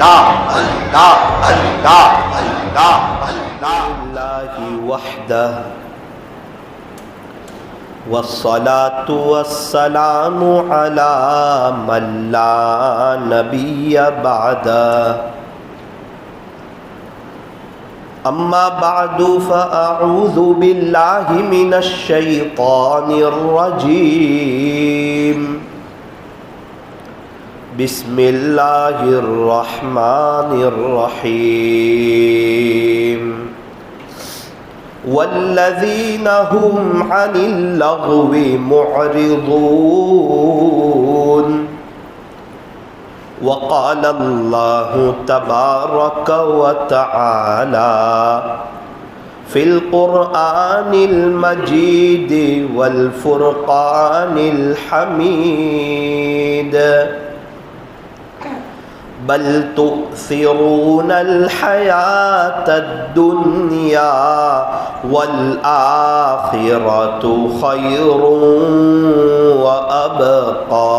اللہ اللہ اللہ اللہ اللہ وحدہ والصلاة والسلام على من لا نبی بعدہ اما بعد فاعوذ باللہ من الشیطان الرجیم بسم اللہ الرحمن الرحیم والذین هم عن اللغو معرضون وقال اللہ تبارک وتعالی فی القرآن المجید والفرقان الحمید بل تؤثرون الحیاة الدنیا والآخرة خیر وابقى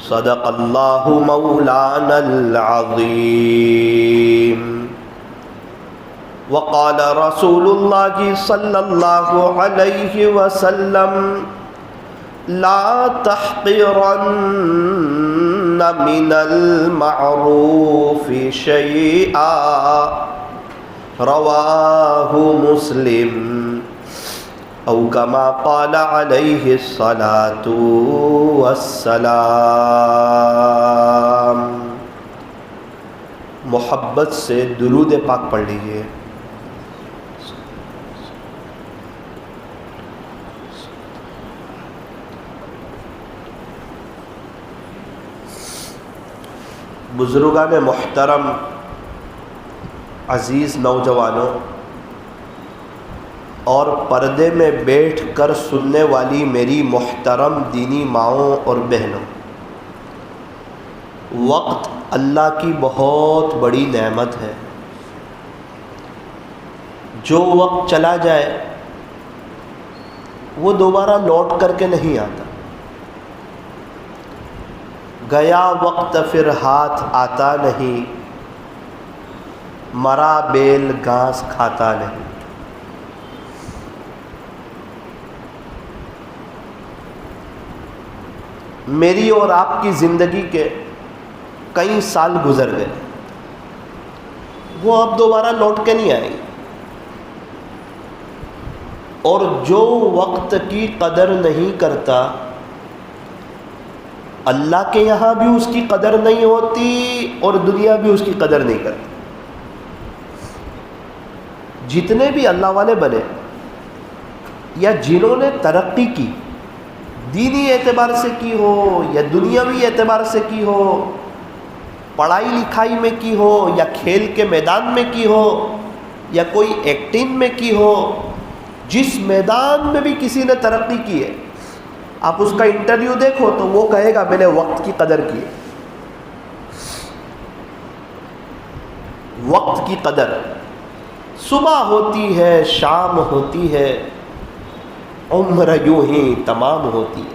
صدق اللہ مولانا العظیم وقال رسول اللہ صلی اللہ علیہ وسلم لا تحقرن من المعروف شیئا رواہ مسلم او کما قال علیہ الصلاۃ والسلام۔ محبت سے درود پاک پڑھ لیجیے۔ بزرگان محترم، عزیز نوجوانوں اور پردے میں بیٹھ کر سننے والی میری محترم دینی ماؤں اور بہنوں، وقت اللہ کی بہت بڑی نعمت ہے۔ جو وقت چلا جائے وہ دوبارہ لوٹ کر کے نہیں آتا، گیا وقت پھر ہاتھ آتا نہیں، مرا بیل گھاس کھاتا نہیں۔ میری اور آپ کی زندگی کے کئی سال گزر گئے، وہ اب دوبارہ لوٹ کے نہیں آئیں گے، اور جو وقت کی قدر نہیں کرتا اللہ کے یہاں بھی اس کی قدر نہیں ہوتی اور دنیا بھی اس کی قدر نہیں کرتی۔ جتنے بھی اللہ والے بنے یا جنہوں نے ترقی کی، دینی اعتبار سے کی ہو یا دنیاوی اعتبار سے کی ہو، پڑھائی لکھائی میں کی ہو یا کھیل کے میدان میں کی ہو یا کوئی ایکٹنگ میں کی ہو، جس میدان میں بھی کسی نے ترقی کی ہے، آپ اس کا انٹرویو دیکھو تو وہ کہے گا میں نے وقت کی قدر کی ہے۔ وقت کی قدر صبح ہوتی ہے، شام ہوتی ہے، عمر یوں ہی تمام ہوتی ہے۔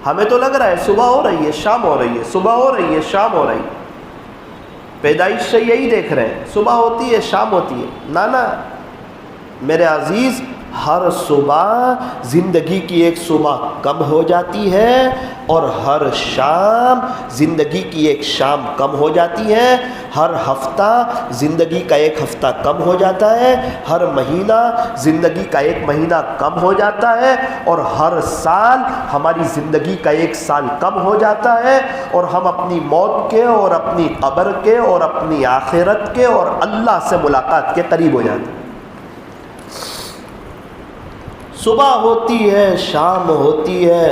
ہمیں تو لگ رہا ہے صبح ہو رہی ہے شام ہو رہی ہے، صبح ہو رہی ہے شام ہو رہی ہے، پیدائش سے یہی دیکھ رہے ہیں، صبح ہوتی ہے شام ہوتی ہے۔ نا میرے عزیز، ہر صبح زندگی کی ایک صبح کم ہو جاتی ہے اور ہر شام زندگی کی ایک شام کم ہو جاتی ہے، ہر ہفتہ زندگی کا ایک ہفتہ کم ہو جاتا ہے، ہر مہینہ زندگی کا ایک مہینہ کم ہو جاتا ہے، اور ہر سال ہماری زندگی کا ایک سال کم ہو جاتا ہے، اور ہم اپنی موت کے اور اپنی قبر کے اور اپنی آخرت کے اور اللہ سے ملاقات کے قریب ہو جاتے ہیں۔ صبح ہوتی ہے شام ہوتی ہے،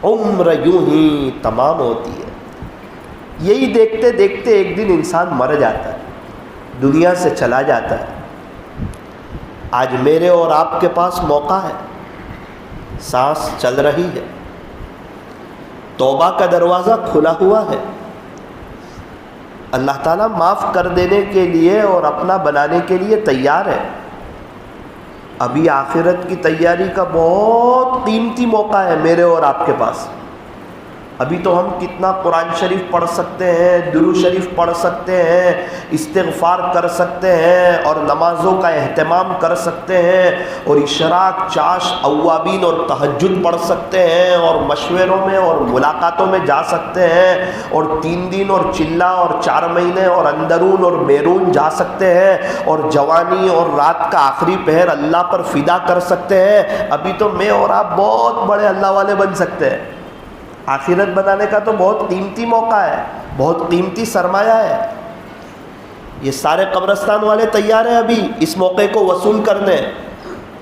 عمر یوں ہی تمام ہوتی ہے۔ یہی دیکھتے دیکھتے ایک دن انسان مر جاتا ہے، دنیا سے چلا جاتا ہے۔ آج میرے اور آپ کے پاس موقع ہے، سانس چل رہی ہے، توبہ کا دروازہ کھلا ہوا ہے، اللہ تعالیٰ معاف کر دینے کے لیے اور اپنا بنانے کے لیے تیار ہے۔ ابھی آخرت کی تیاری کا بہت قیمتی موقع ہے میرے اور آپ کے پاس۔ ابھی تو ہم کتنا قرآن شریف پڑھ سکتے ہیں، درود شریف پڑھ سکتے ہیں، استغفار کر سکتے ہیں، اور نمازوں کا اہتمام کر سکتے ہیں، اور اشراق، چاش، اوابین اور تہجد پڑھ سکتے ہیں، اور مشوروں میں اور ملاقاتوں میں جا سکتے ہیں، اور 3 دن اور چلہ اور 4 مہینے اور اندرون اور بیرون جا سکتے ہیں، اور جوانی اور رات کا آخری پہر اللہ پر فدا کر سکتے ہیں۔ ابھی تو میں اور آپ بہت بڑے اللہ والے بن سکتے ہیں۔ آخرت بنانے کا تو بہت قیمتی موقع ہے، بہت قیمتی سرمایہ ہے۔ یہ سارے قبرستان والے تیار ہیں ابھی اس موقع کو وصول کرنے،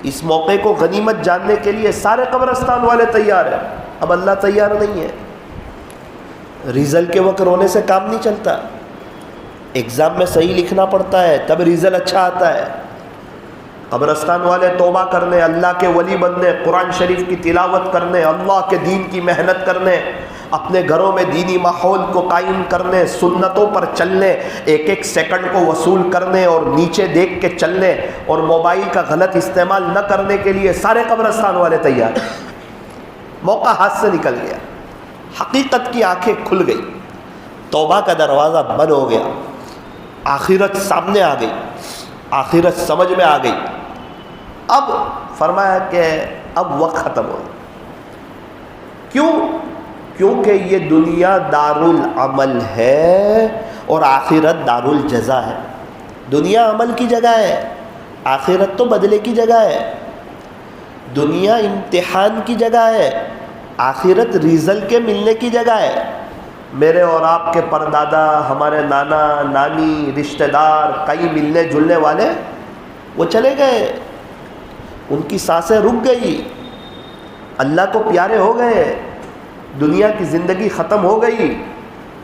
اس موقع کو غنیمت جاننے کے لیے سارے قبرستان والے تیار ہیں۔ اب اللہ تیار نہیں ہے۔ ریزلٹ کے وقت رونے سے کام نہیں چلتا، ایگزام میں صحیح لکھنا پڑتا ہے تب ریزلٹ اچھا آتا ہے۔ قبرستان والے توبہ کرنے، اللہ کے ولی بننے، قرآن شریف کی تلاوت کرنے، اللہ کے دین کی محنت کرنے، اپنے گھروں میں دینی ماحول کو قائم کرنے، سنتوں پر چلنے، ایک ایک سیکنڈ کو وصول کرنے اور نیچے دیکھ کے چلنے، اور موبائل کا غلط استعمال نہ کرنے کے لیے سارے قبرستان والے تیار ہیں۔ موقع ہاتھ سے نکل گیا، حقیقت کی آنکھیں کھل گئی، توبہ کا دروازہ بند ہو گیا، آخرت سامنے آ گئی، آخرت سمجھ میں آ گئی۔ اب فرمایا کہ اب وقت ختم ہو گیا۔ کیوں؟ کیونکہ یہ دنیا دارالعمل ہے اور آخرت دارالجزا ہے۔ دنیا عمل کی جگہ ہے، آخرت تو بدلے کی جگہ ہے۔ دنیا امتحان کی جگہ ہے، آخرت ریزلٹ کے ملنے کی جگہ ہے۔ میرے اور آپ کے پردادا، ہمارے نانا نانی، رشتہ دار، کئی ملنے جلنے والے وہ چلے گئے، ان کی سانسیں رک گئی، اللہ کو پیارے ہو گئے، دنیا کی زندگی ختم ہو گئی۔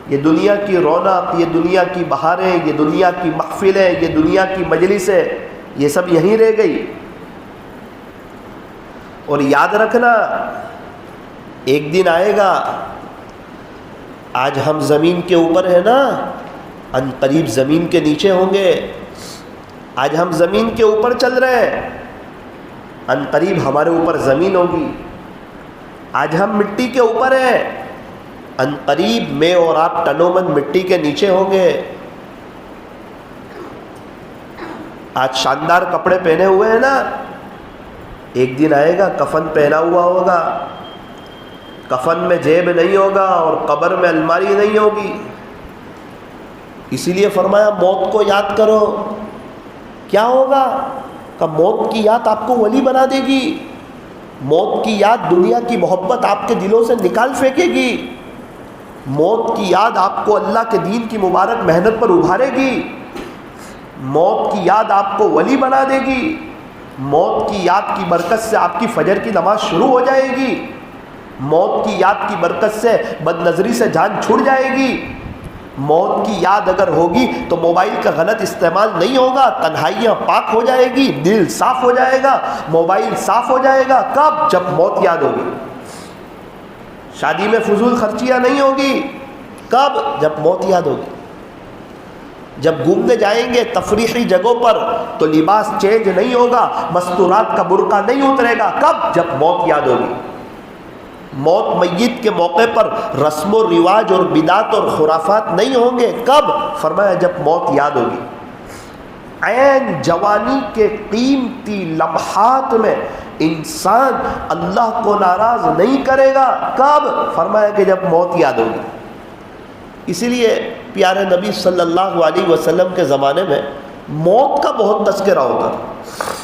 یہ دنیا کی رونق، یہ دنیا کی بہاریں، یہ دنیا کی محفلیں، یہ دنیا کی مجلسیں، یہ سب یہیں رہ گئی۔ اور یاد رکھنا، ایک دن آئے گا، آج ہم زمین کے اوپر ہیں نا، ان قریب زمین کے نیچے ہوں گے۔ آج ہم زمین کے اوپر چل رہے ہیں، ان قریب ہمارے اوپر زمین ہوگی۔ آج ہم مٹی کے اوپر ہیں، ان قریب میں اور آپ تنومن مٹی کے نیچے ہوں گے۔ آج شاندار کپڑے پہنے ہوئے ہیں نا، ایک دن آئے گا کفن پہنا ہوا ہوگا، کفن میں جیب نہیں ہوگا اور قبر میں الماری نہیں ہوگی۔ اسی لیے فرمایا موت کو یاد کرو۔ کیا ہوگا کہ موت کی یاد آپ کو ولی بنا دے گی، موت کی یاد دنیا کی محبت آپ کے دلوں سے نکال پھینکے گی، موت کی یاد آپ کو اللہ کے دین کی مبارک محنت پر ابھارے گی، موت کی یاد آپ کو ولی بنا دے گی، موت کی یاد کی برکت سے آپ کی فجر کی نماز شروع ہو جائے گی، موت کی یاد کی برکت سے بد نظری سے جان چھوٹ جائے گی۔ موت کی یاد اگر ہوگی تو موبائل کا غلط استعمال نہیں ہوگا، تنہائیاں پاک ہو جائے گی، دل صاف ہو جائے گا، موبائل صاف ہو جائے گا۔ کب؟ جب موت یاد ہوگی۔ شادی میں فضول خرچیاں نہیں ہوگی۔ کب؟ جب موت یاد ہوگی۔ جب گھومنے جائیں گے تفریحی جگہوں پر تو لباس چینج نہیں ہوگا، مستورات کا برقع نہیں اترے گا۔ کب؟ جب موت یاد ہوگی۔ موت میت کے موقع پر رسم و رواج اور بدعت اور خرافات نہیں ہوں گے۔ کب؟ فرمایا جب موت یاد ہوگی۔ عین جوانی کے قیمتی لمحات میں انسان اللہ کو ناراض نہیں کرے گا۔ کب؟ فرمایا کہ جب موت یاد ہوگی۔ اسی لیے پیارے نبی صلی اللہ علیہ وسلم کے زمانے میں موت کا بہت تذکرہ ہوتا تھا،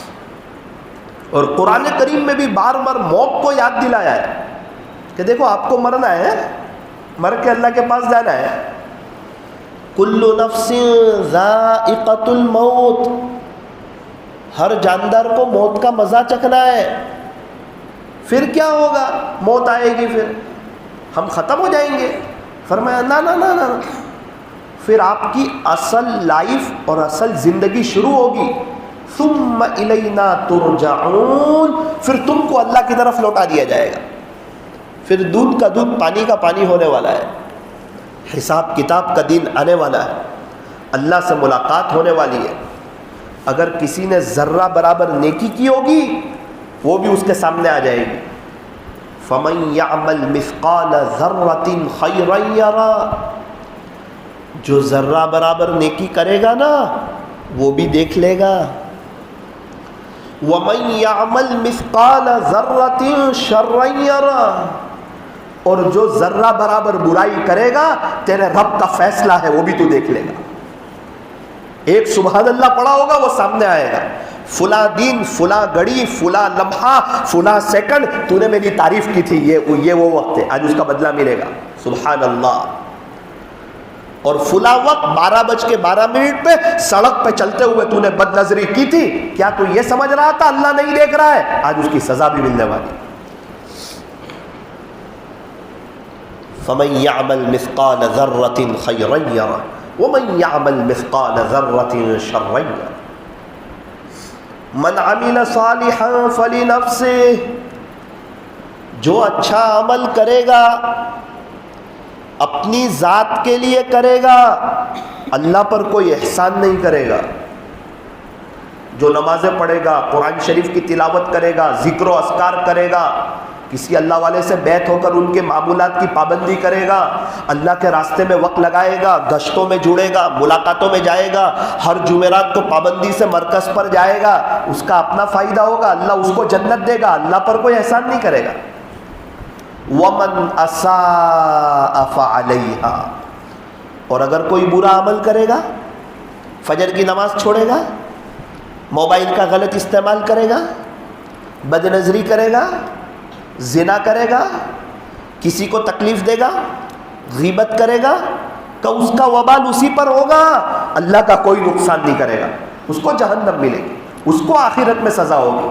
اور قرآن کریم میں بھی بار بار موت کو یاد دلایا ہے کہ دیکھو آپ کو مرنا ہے، مر کے اللہ کے پاس جانا ہے۔ کل نفس ذائقۃ الموت، ہر جاندار کو موت کا مزہ چکھنا ہے۔ پھر کیا ہوگا؟ موت آئے گی، پھر ہم ختم ہو جائیں گے۔ فرمایا نا نا نا نا، پھر آپ کی اصل لائف اور اصل زندگی شروع ہوگی۔ ثم الینا ترجعون، پھر تم کو اللہ کی طرف لوٹا دیا جائے گا۔ پھر دودھ کا دودھ پانی کا پانی ہونے والا ہے، حساب کتاب کا دن آنے والا ہے، اللہ سے ملاقات ہونے والی ہے۔ اگر کسی نے ذرہ برابر نیکی کی ہوگی وہ بھی اس کے سامنے آ جائے گی۔ فمن يعمل مثقال ذرة خيرا يرى، جو ذرہ برابر نیکی کرے گا نا وہ بھی دیکھ لے گا. ومن يعمل مثقال ذرة شرا يرى، اور جو ذرہ برابر برائی کرے گا تیرے رب کا فیصلہ ہے وہ بھی تو دیکھ لے گا. ایک سبحان اللہ پڑھا ہوگا وہ سامنے آئے گا، فلاں دن فلاں گھڑی فلاں لمحہ فلاں سیکنڈ تو نے میری تعریف کی تھی، یہ وہ وقت ہے، آج اس کا بدلہ ملے گا. سبحان اللہ. اور فلاں وقت 12:12 پہ سڑک پہ چلتے ہوئے تو نے بد نظری کی تھی، کیا تو یہ سمجھ رہا تھا اللہ نہیں دیکھ رہا ہے؟ آج اس کی سزا بھی ملنے والی. فمن يعمل مثقال ذرة خيرا يره ومن يعمل مثقال ذرة شرا يره. من عمل صالحا فلنفسه، جو اچھا عمل کرے گا اپنی ذات کے لیے کرے گا، اللہ پر کوئی احسان نہیں کرے گا. جو نمازیں پڑھے گا، قرآن شریف کی تلاوت کرے گا، ذکر و اذکار کرے گا، کسی اللہ والے سے بیعت ہو کر ان کے معمولات کی پابندی کرے گا، اللہ کے راستے میں وقت لگائے گا، گشتوں میں جڑے گا، ملاقاتوں میں جائے گا، ہر جمعرات کو پابندی سے مرکز پر جائے گا، اس کا اپنا فائدہ ہوگا، اللہ اس کو جنت دے گا، اللہ پر کوئی احسان نہیں کرے گا. وَمَنْ أَسَاءَ فَعَلَيْهَا، اور اگر کوئی برا عمل کرے گا، فجر کی نماز چھوڑے گا، موبائل کا غلط استعمال کرے گا، بد نظری کرے گا، زنا کرے گا، کسی کو تکلیف دے گا، غیبت کرے گا، کہ اس کا وبال اسی پر ہوگا، اللہ کا کوئی نقصان نہیں کرے گا، اس کو جہنم ملے گی، اس کو آخرت میں سزا ہوگی.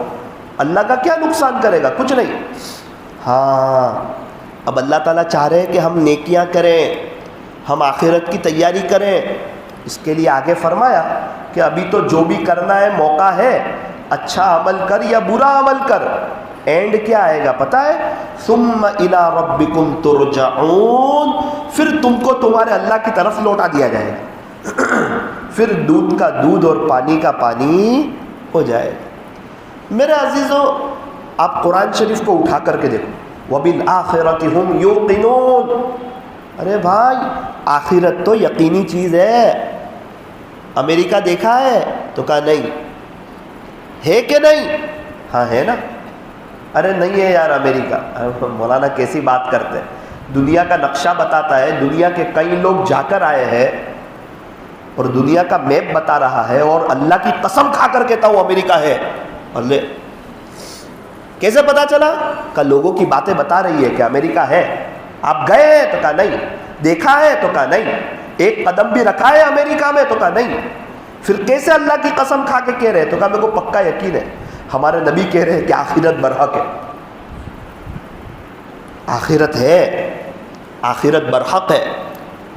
اللہ کا کیا نقصان کرے گا؟ کچھ نہیں. ہاں اب اللہ تعالیٰ چاہ رہے ہیں کہ ہم نیکیاں کریں، ہم آخرت کی تیاری کریں. اس کے لیے آگے فرمایا کہ ابھی تو جو بھی کرنا ہے موقع ہے، اچھا عمل کر یا برا عمل کر، اینڈ کیا آئے گا پتہ ہے؟ ثم الی ربکم ترجعون، پھر تم کو تمہارے اللہ کی طرف لوٹا دیا جائے گا، پھر دودھ کا دودھ اور پانی کا پانی ہو جائے گا. میرے عزیزو، آپ قرآن شریف کو اٹھا کر کے دیکھو، وَبِالْآخِرَةِ هُمْ يُوقِنُونَ. ارے بھائی آخرت تو یقینی چیز ہے. امریکہ دیکھا ہے تو کہا نہیں ہے کہ نہیں؟ ہاں ہے نا. ارے نہیں ہے یار امریکہ. مولانا کیسی بات کرتے ہیں؟ دنیا کا نقشہ بتاتا ہے، دنیا کے کئی لوگ جا کر آئے ہیں اور دنیا کا میپ بتا رہا ہے، اور اللہ کی قسم کھا کر کہتا ہوں امریکہ ہے. اللہ کیسے پتا چلا؟ کہ لوگوں کی باتیں بتا رہی ہے کہ امریکہ ہے. آپ گئے ہیں تو کہا نہیں، دیکھا ہے تو کہا نہیں، ایک قدم بھی رکھا ہے امریکہ میں تو کہا نہیں. پھر کیسے اللہ کی قسم کھا کے کہہ رہے؟ تو کہا میرے کو پکا یقین ہے، ہمارے نبی کہہ رہے ہیں کہ آخرت برحق ہے. آخرت ہے، آخرت برحق ہے،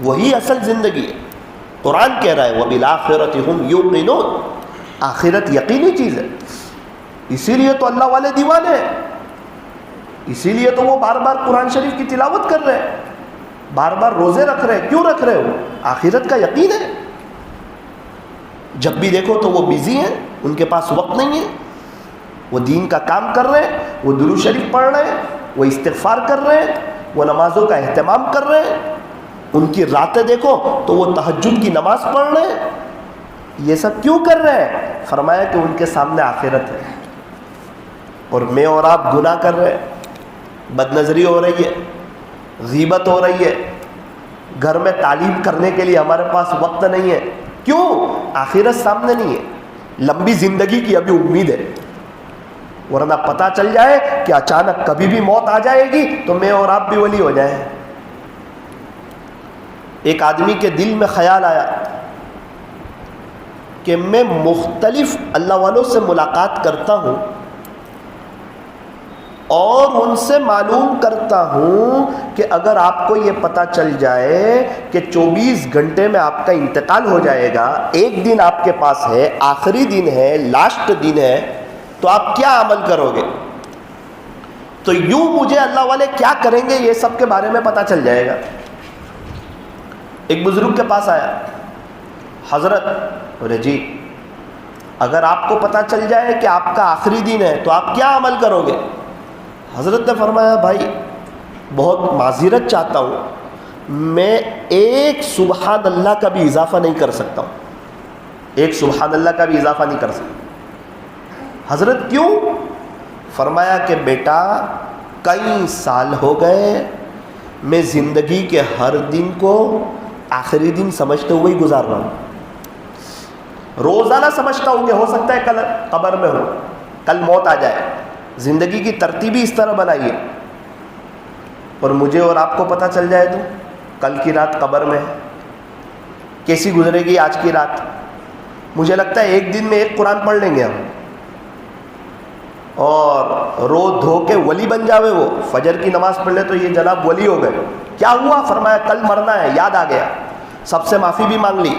وہی اصل زندگی ہے. قرآن کہہ رہا ہے وَبِالْآخِرَةِ هُمْ يُوقِنُونَ، آخرت یقینی چیز ہے. اسی لیے تو اللہ والے دیوانے ہیں، اسی لیے تو وہ بار بار قرآن شریف کی تلاوت کر رہے ہیں، بار بار روزے رکھ رہے ہیں. کیوں رکھ رہے ہو؟ آخرت کا یقین ہے. جب بھی دیکھو تو وہ بیزی ہیں، ان کے پاس وقت نہیں ہے، وہ دین کا کام کر رہے ہیں، وہ درود شریف پڑھ رہے ہیں، وہ استغفار کر رہے ہیں، وہ نمازوں کا اہتمام کر رہے ہیں. ان کی راتیں دیکھو تو وہ تہجد کی نماز پڑھ رہے ہیں. یہ سب کیوں کر رہے ہیں؟ فرمایا کہ ان کے سامنے آخرت ہے. اور میں اور آپ گناہ کر رہے ہیں، بد نظری ہو رہی ہے، غیبت ہو رہی ہے، گھر میں تعلیم کرنے کے لیے ہمارے پاس وقت نہیں ہے. کیوں؟ آخرت سامنے نہیں ہے. لمبی زندگی کی ابھی امید ہے، ورنہ پتہ چل جائے کہ اچانک کبھی بھی موت آ جائے گی تو میں اور آپ بھی ولی ہو جائیں. ایک آدمی کے دل میں خیال آیا کہ میں مختلف اللہ والوں سے ملاقات کرتا ہوں اور ان سے معلوم کرتا ہوں کہ اگر آپ کو یہ پتہ چل جائے کہ 24 گھنٹے میں آپ کا انتقال ہو جائے گا، ایک دن آپ کے پاس ہے، آخری دن ہے، لاسٹ دن ہے، تو آپ کیا عمل کرو گے؟ تو یوں مجھے اللہ والے کیا کریں گے یہ سب کے بارے میں پتہ چل جائے گا. ایک بزرگ کے پاس آیا، حضرت بولے جی اگر آپ کو پتہ چل جائے کہ آپ کا آخری دن ہے تو آپ کیا عمل کرو گے؟ حضرت نے فرمایا بھائی بہت معذرت چاہتا ہوں, میں ایک سبحان اللہ کا بھی اضافہ نہیں کر سکتا ہوں, ایک سبحان اللہ کا بھی اضافہ نہیں کر سکتا. حضرت کیوں؟ فرمایا کہ بیٹا کئی سال ہو گئے میں زندگی کے ہر دن کو آخری دن سمجھتے ہوئے ہی گزار رہا ہوں. روزانہ سمجھتا ہوں کہ ہو سکتا ہے کل قبر میں ہو, کل موت آ جائے. زندگی کی ترتیب ہی اس طرح بنائیے, اور مجھے اور آپ کو پتہ چل جائے تو کل کی رات قبر میں ہے, کیسی گزرے گی آج کی رات. مجھے لگتا ہے ایک دن میں ایک قرآن پڑھ لیں گے ہم, اور رو دھو کے ولی بن جاوے. وہ فجر کی نماز پڑھ لے تو یہ جناب ولی ہو گئے. کیا ہوا؟ فرمایا کل مرنا ہے, یاد آ گیا, سب سے معافی بھی مانگ لی,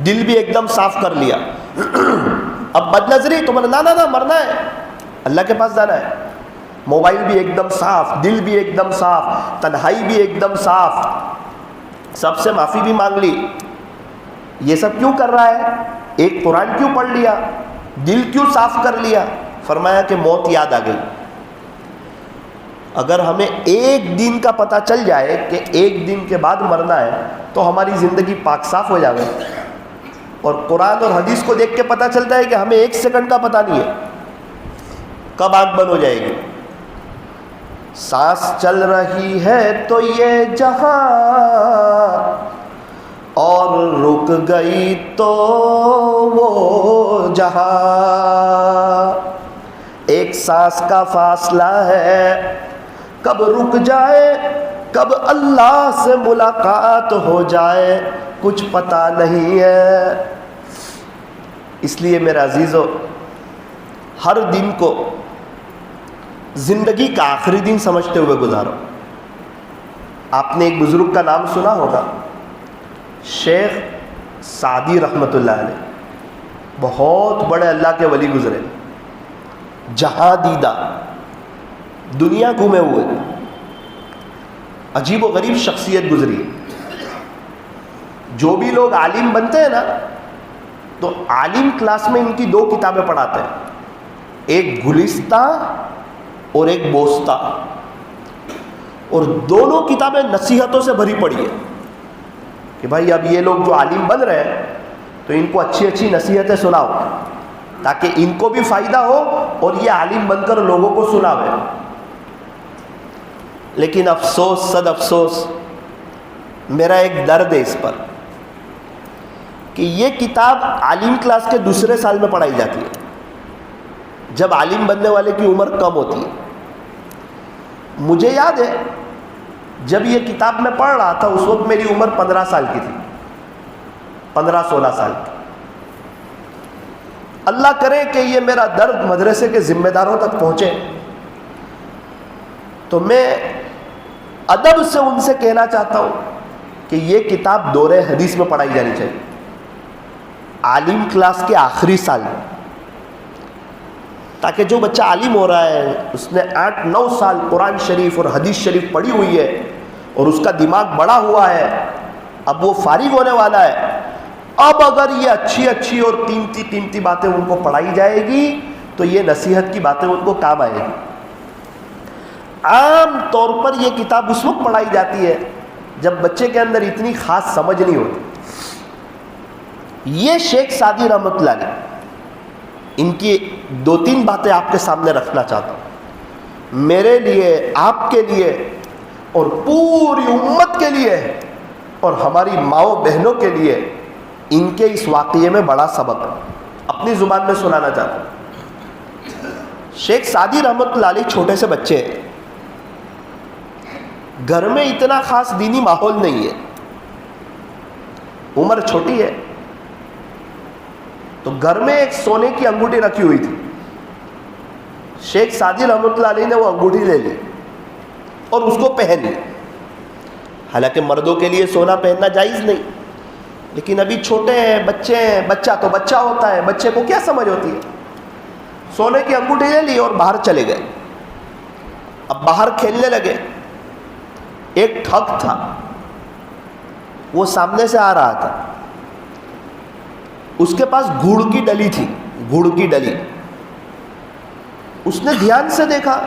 دل بھی ایک دم صاف کر لیا. اب بد نظری تو نہ مرنا ہے, اللہ کے پاس جانا ہے. موبائل بھی ایک دم صاف, دل بھی ایک دم صاف, تنہائی بھی ایک دم صاف, سب سے معافی بھی مانگ لی. یہ سب کیوں کر رہا ہے؟ ایک قرآن کیوں پڑھ لیا, دل کیوں صاف کر لیا؟ فرمایا کہ موت یاد آ گئی. اگر ہمیں ایک دن کا پتہ چل جائے کہ ایک دن کے بعد مرنا ہے تو ہماری زندگی پاک صاف ہو جائے. اور قرآن اور حدیث کو دیکھ کے پتہ چلتا ہے کہ ہمیں ایک سیکنڈ کا پتہ نہیں ہے کب آنکھ بند ہو جائے گی. سانس چل رہی ہے تو یہ جہاں, اور رک گئی تو وہ جہاں. ایک سانس کا فاصلہ ہے, کب رک جائے کب اللہ سے ملاقات ہو جائے کچھ پتہ نہیں ہے. اس لیے میرے عزیزو, ہر دن کو زندگی کا آخری دن سمجھتے ہوئے گزارو. آپ نے ایک بزرگ کا نام سنا ہوگا, شیخ سعدی رحمۃ اللہ علیہ. بہت بڑے اللہ کے ولی گزرے, جہاں دیدہ, دنیا گھومے ہوئے, عجیب و غریب شخصیت گزری. جو بھی لوگ عالم بنتے ہیں نا تو عالم کلاس میں ان کی دو کتابیں پڑھاتے ہیں, ایک گلستہ اور ایک بوستہ, اور دونوں کتابیں نصیحتوں سے بھری پڑی ہے کہ بھائی اب یہ لوگ جو عالم بن رہے ہیں تو ان کو اچھی اچھی نصیحتیں سناؤ تاکہ ان کو بھی فائدہ ہو اور یہ عالم بن کر لوگوں کو سناوے. لیکن افسوس صد افسوس, میرا ایک درد ہے اس پر کہ یہ کتاب عالم کلاس کے دوسرے سال میں پڑھائی جاتی ہے جب عالم بننے والے کی عمر کم ہوتی ہے. مجھے یاد ہے جب یہ کتاب میں پڑھ رہا تھا اس وقت میری عمر 15 سال کی تھی, 15-16 سال کی. اللہ کرے کہ یہ میرا درد مدرسے کے ذمہ داروں تک پہنچے تو میں ادب سے ان سے کہنا چاہتا ہوں کہ یہ کتاب دورہ حدیث میں پڑھائی جانی چاہیے, عالم کلاس کے آخری سال میں, تاکہ جو بچہ عالم ہو رہا ہے اس نے 8-9 سال قرآن شریف اور حدیث شریف پڑھی ہوئی ہے اور اس کا دماغ بڑا ہوا ہے, اب وہ فارغ ہونے والا ہے. اب اگر یہ اچھی اچھی اور قیمتی باتیں ان کو پڑھائی جائے گی تو یہ نصیحت کی باتیں ان کو کام آئے گی. عام طور پر یہ کتاب اس وقت پڑھائی جاتی ہے جب بچے کے اندر اتنی خاص سمجھ نہیں ہوتی. یہ شیخ سعدی رحمۃ اللہ علیہ, ان کی 2-3 باتیں آپ کے سامنے رکھنا چاہتا ہوں. میرے لیے, آپ کے لیے اور پوری امت کے لیے اور ہماری ماؤں بہنوں کے لیے ان کے اس واقعے میں بڑا سبق اپنی زبان میں سنانا چاہتا ہوں. شیخ سعدی رحمۃ اللہ علیہ چھوٹے سے بچے ہیں, گھر میں اتنا خاص دینی ماحول نہیں ہے, عمر چھوٹی ہے, تو گھر میں ایک سونے کی انگوٹھی رکھی ہوئی تھی. شیخ سعدی رحمۃ اللہ علیہ نے وہ انگوٹھی لے لی اور اس کو پہن لی. حالانکہ مردوں کے لیے سونا پہننا جائز نہیں, لیکن ابھی چھوٹے ہیں, بچے ہیں, بچہ تو بچہ ہوتا ہے, بچے کو کیا سمجھ ہوتی ہے. سونے کی انگوٹھی لے لی اور باہر چلے گئے. اب باہر کھیلنے لگے. ایک ٹھگ تھا, وہ سامنے سے آ رہا تھا, اس کے پاس گھوڑ کی ڈلی تھی, گھوڑ کی ڈلی. اس نے دھیان سے دیکھا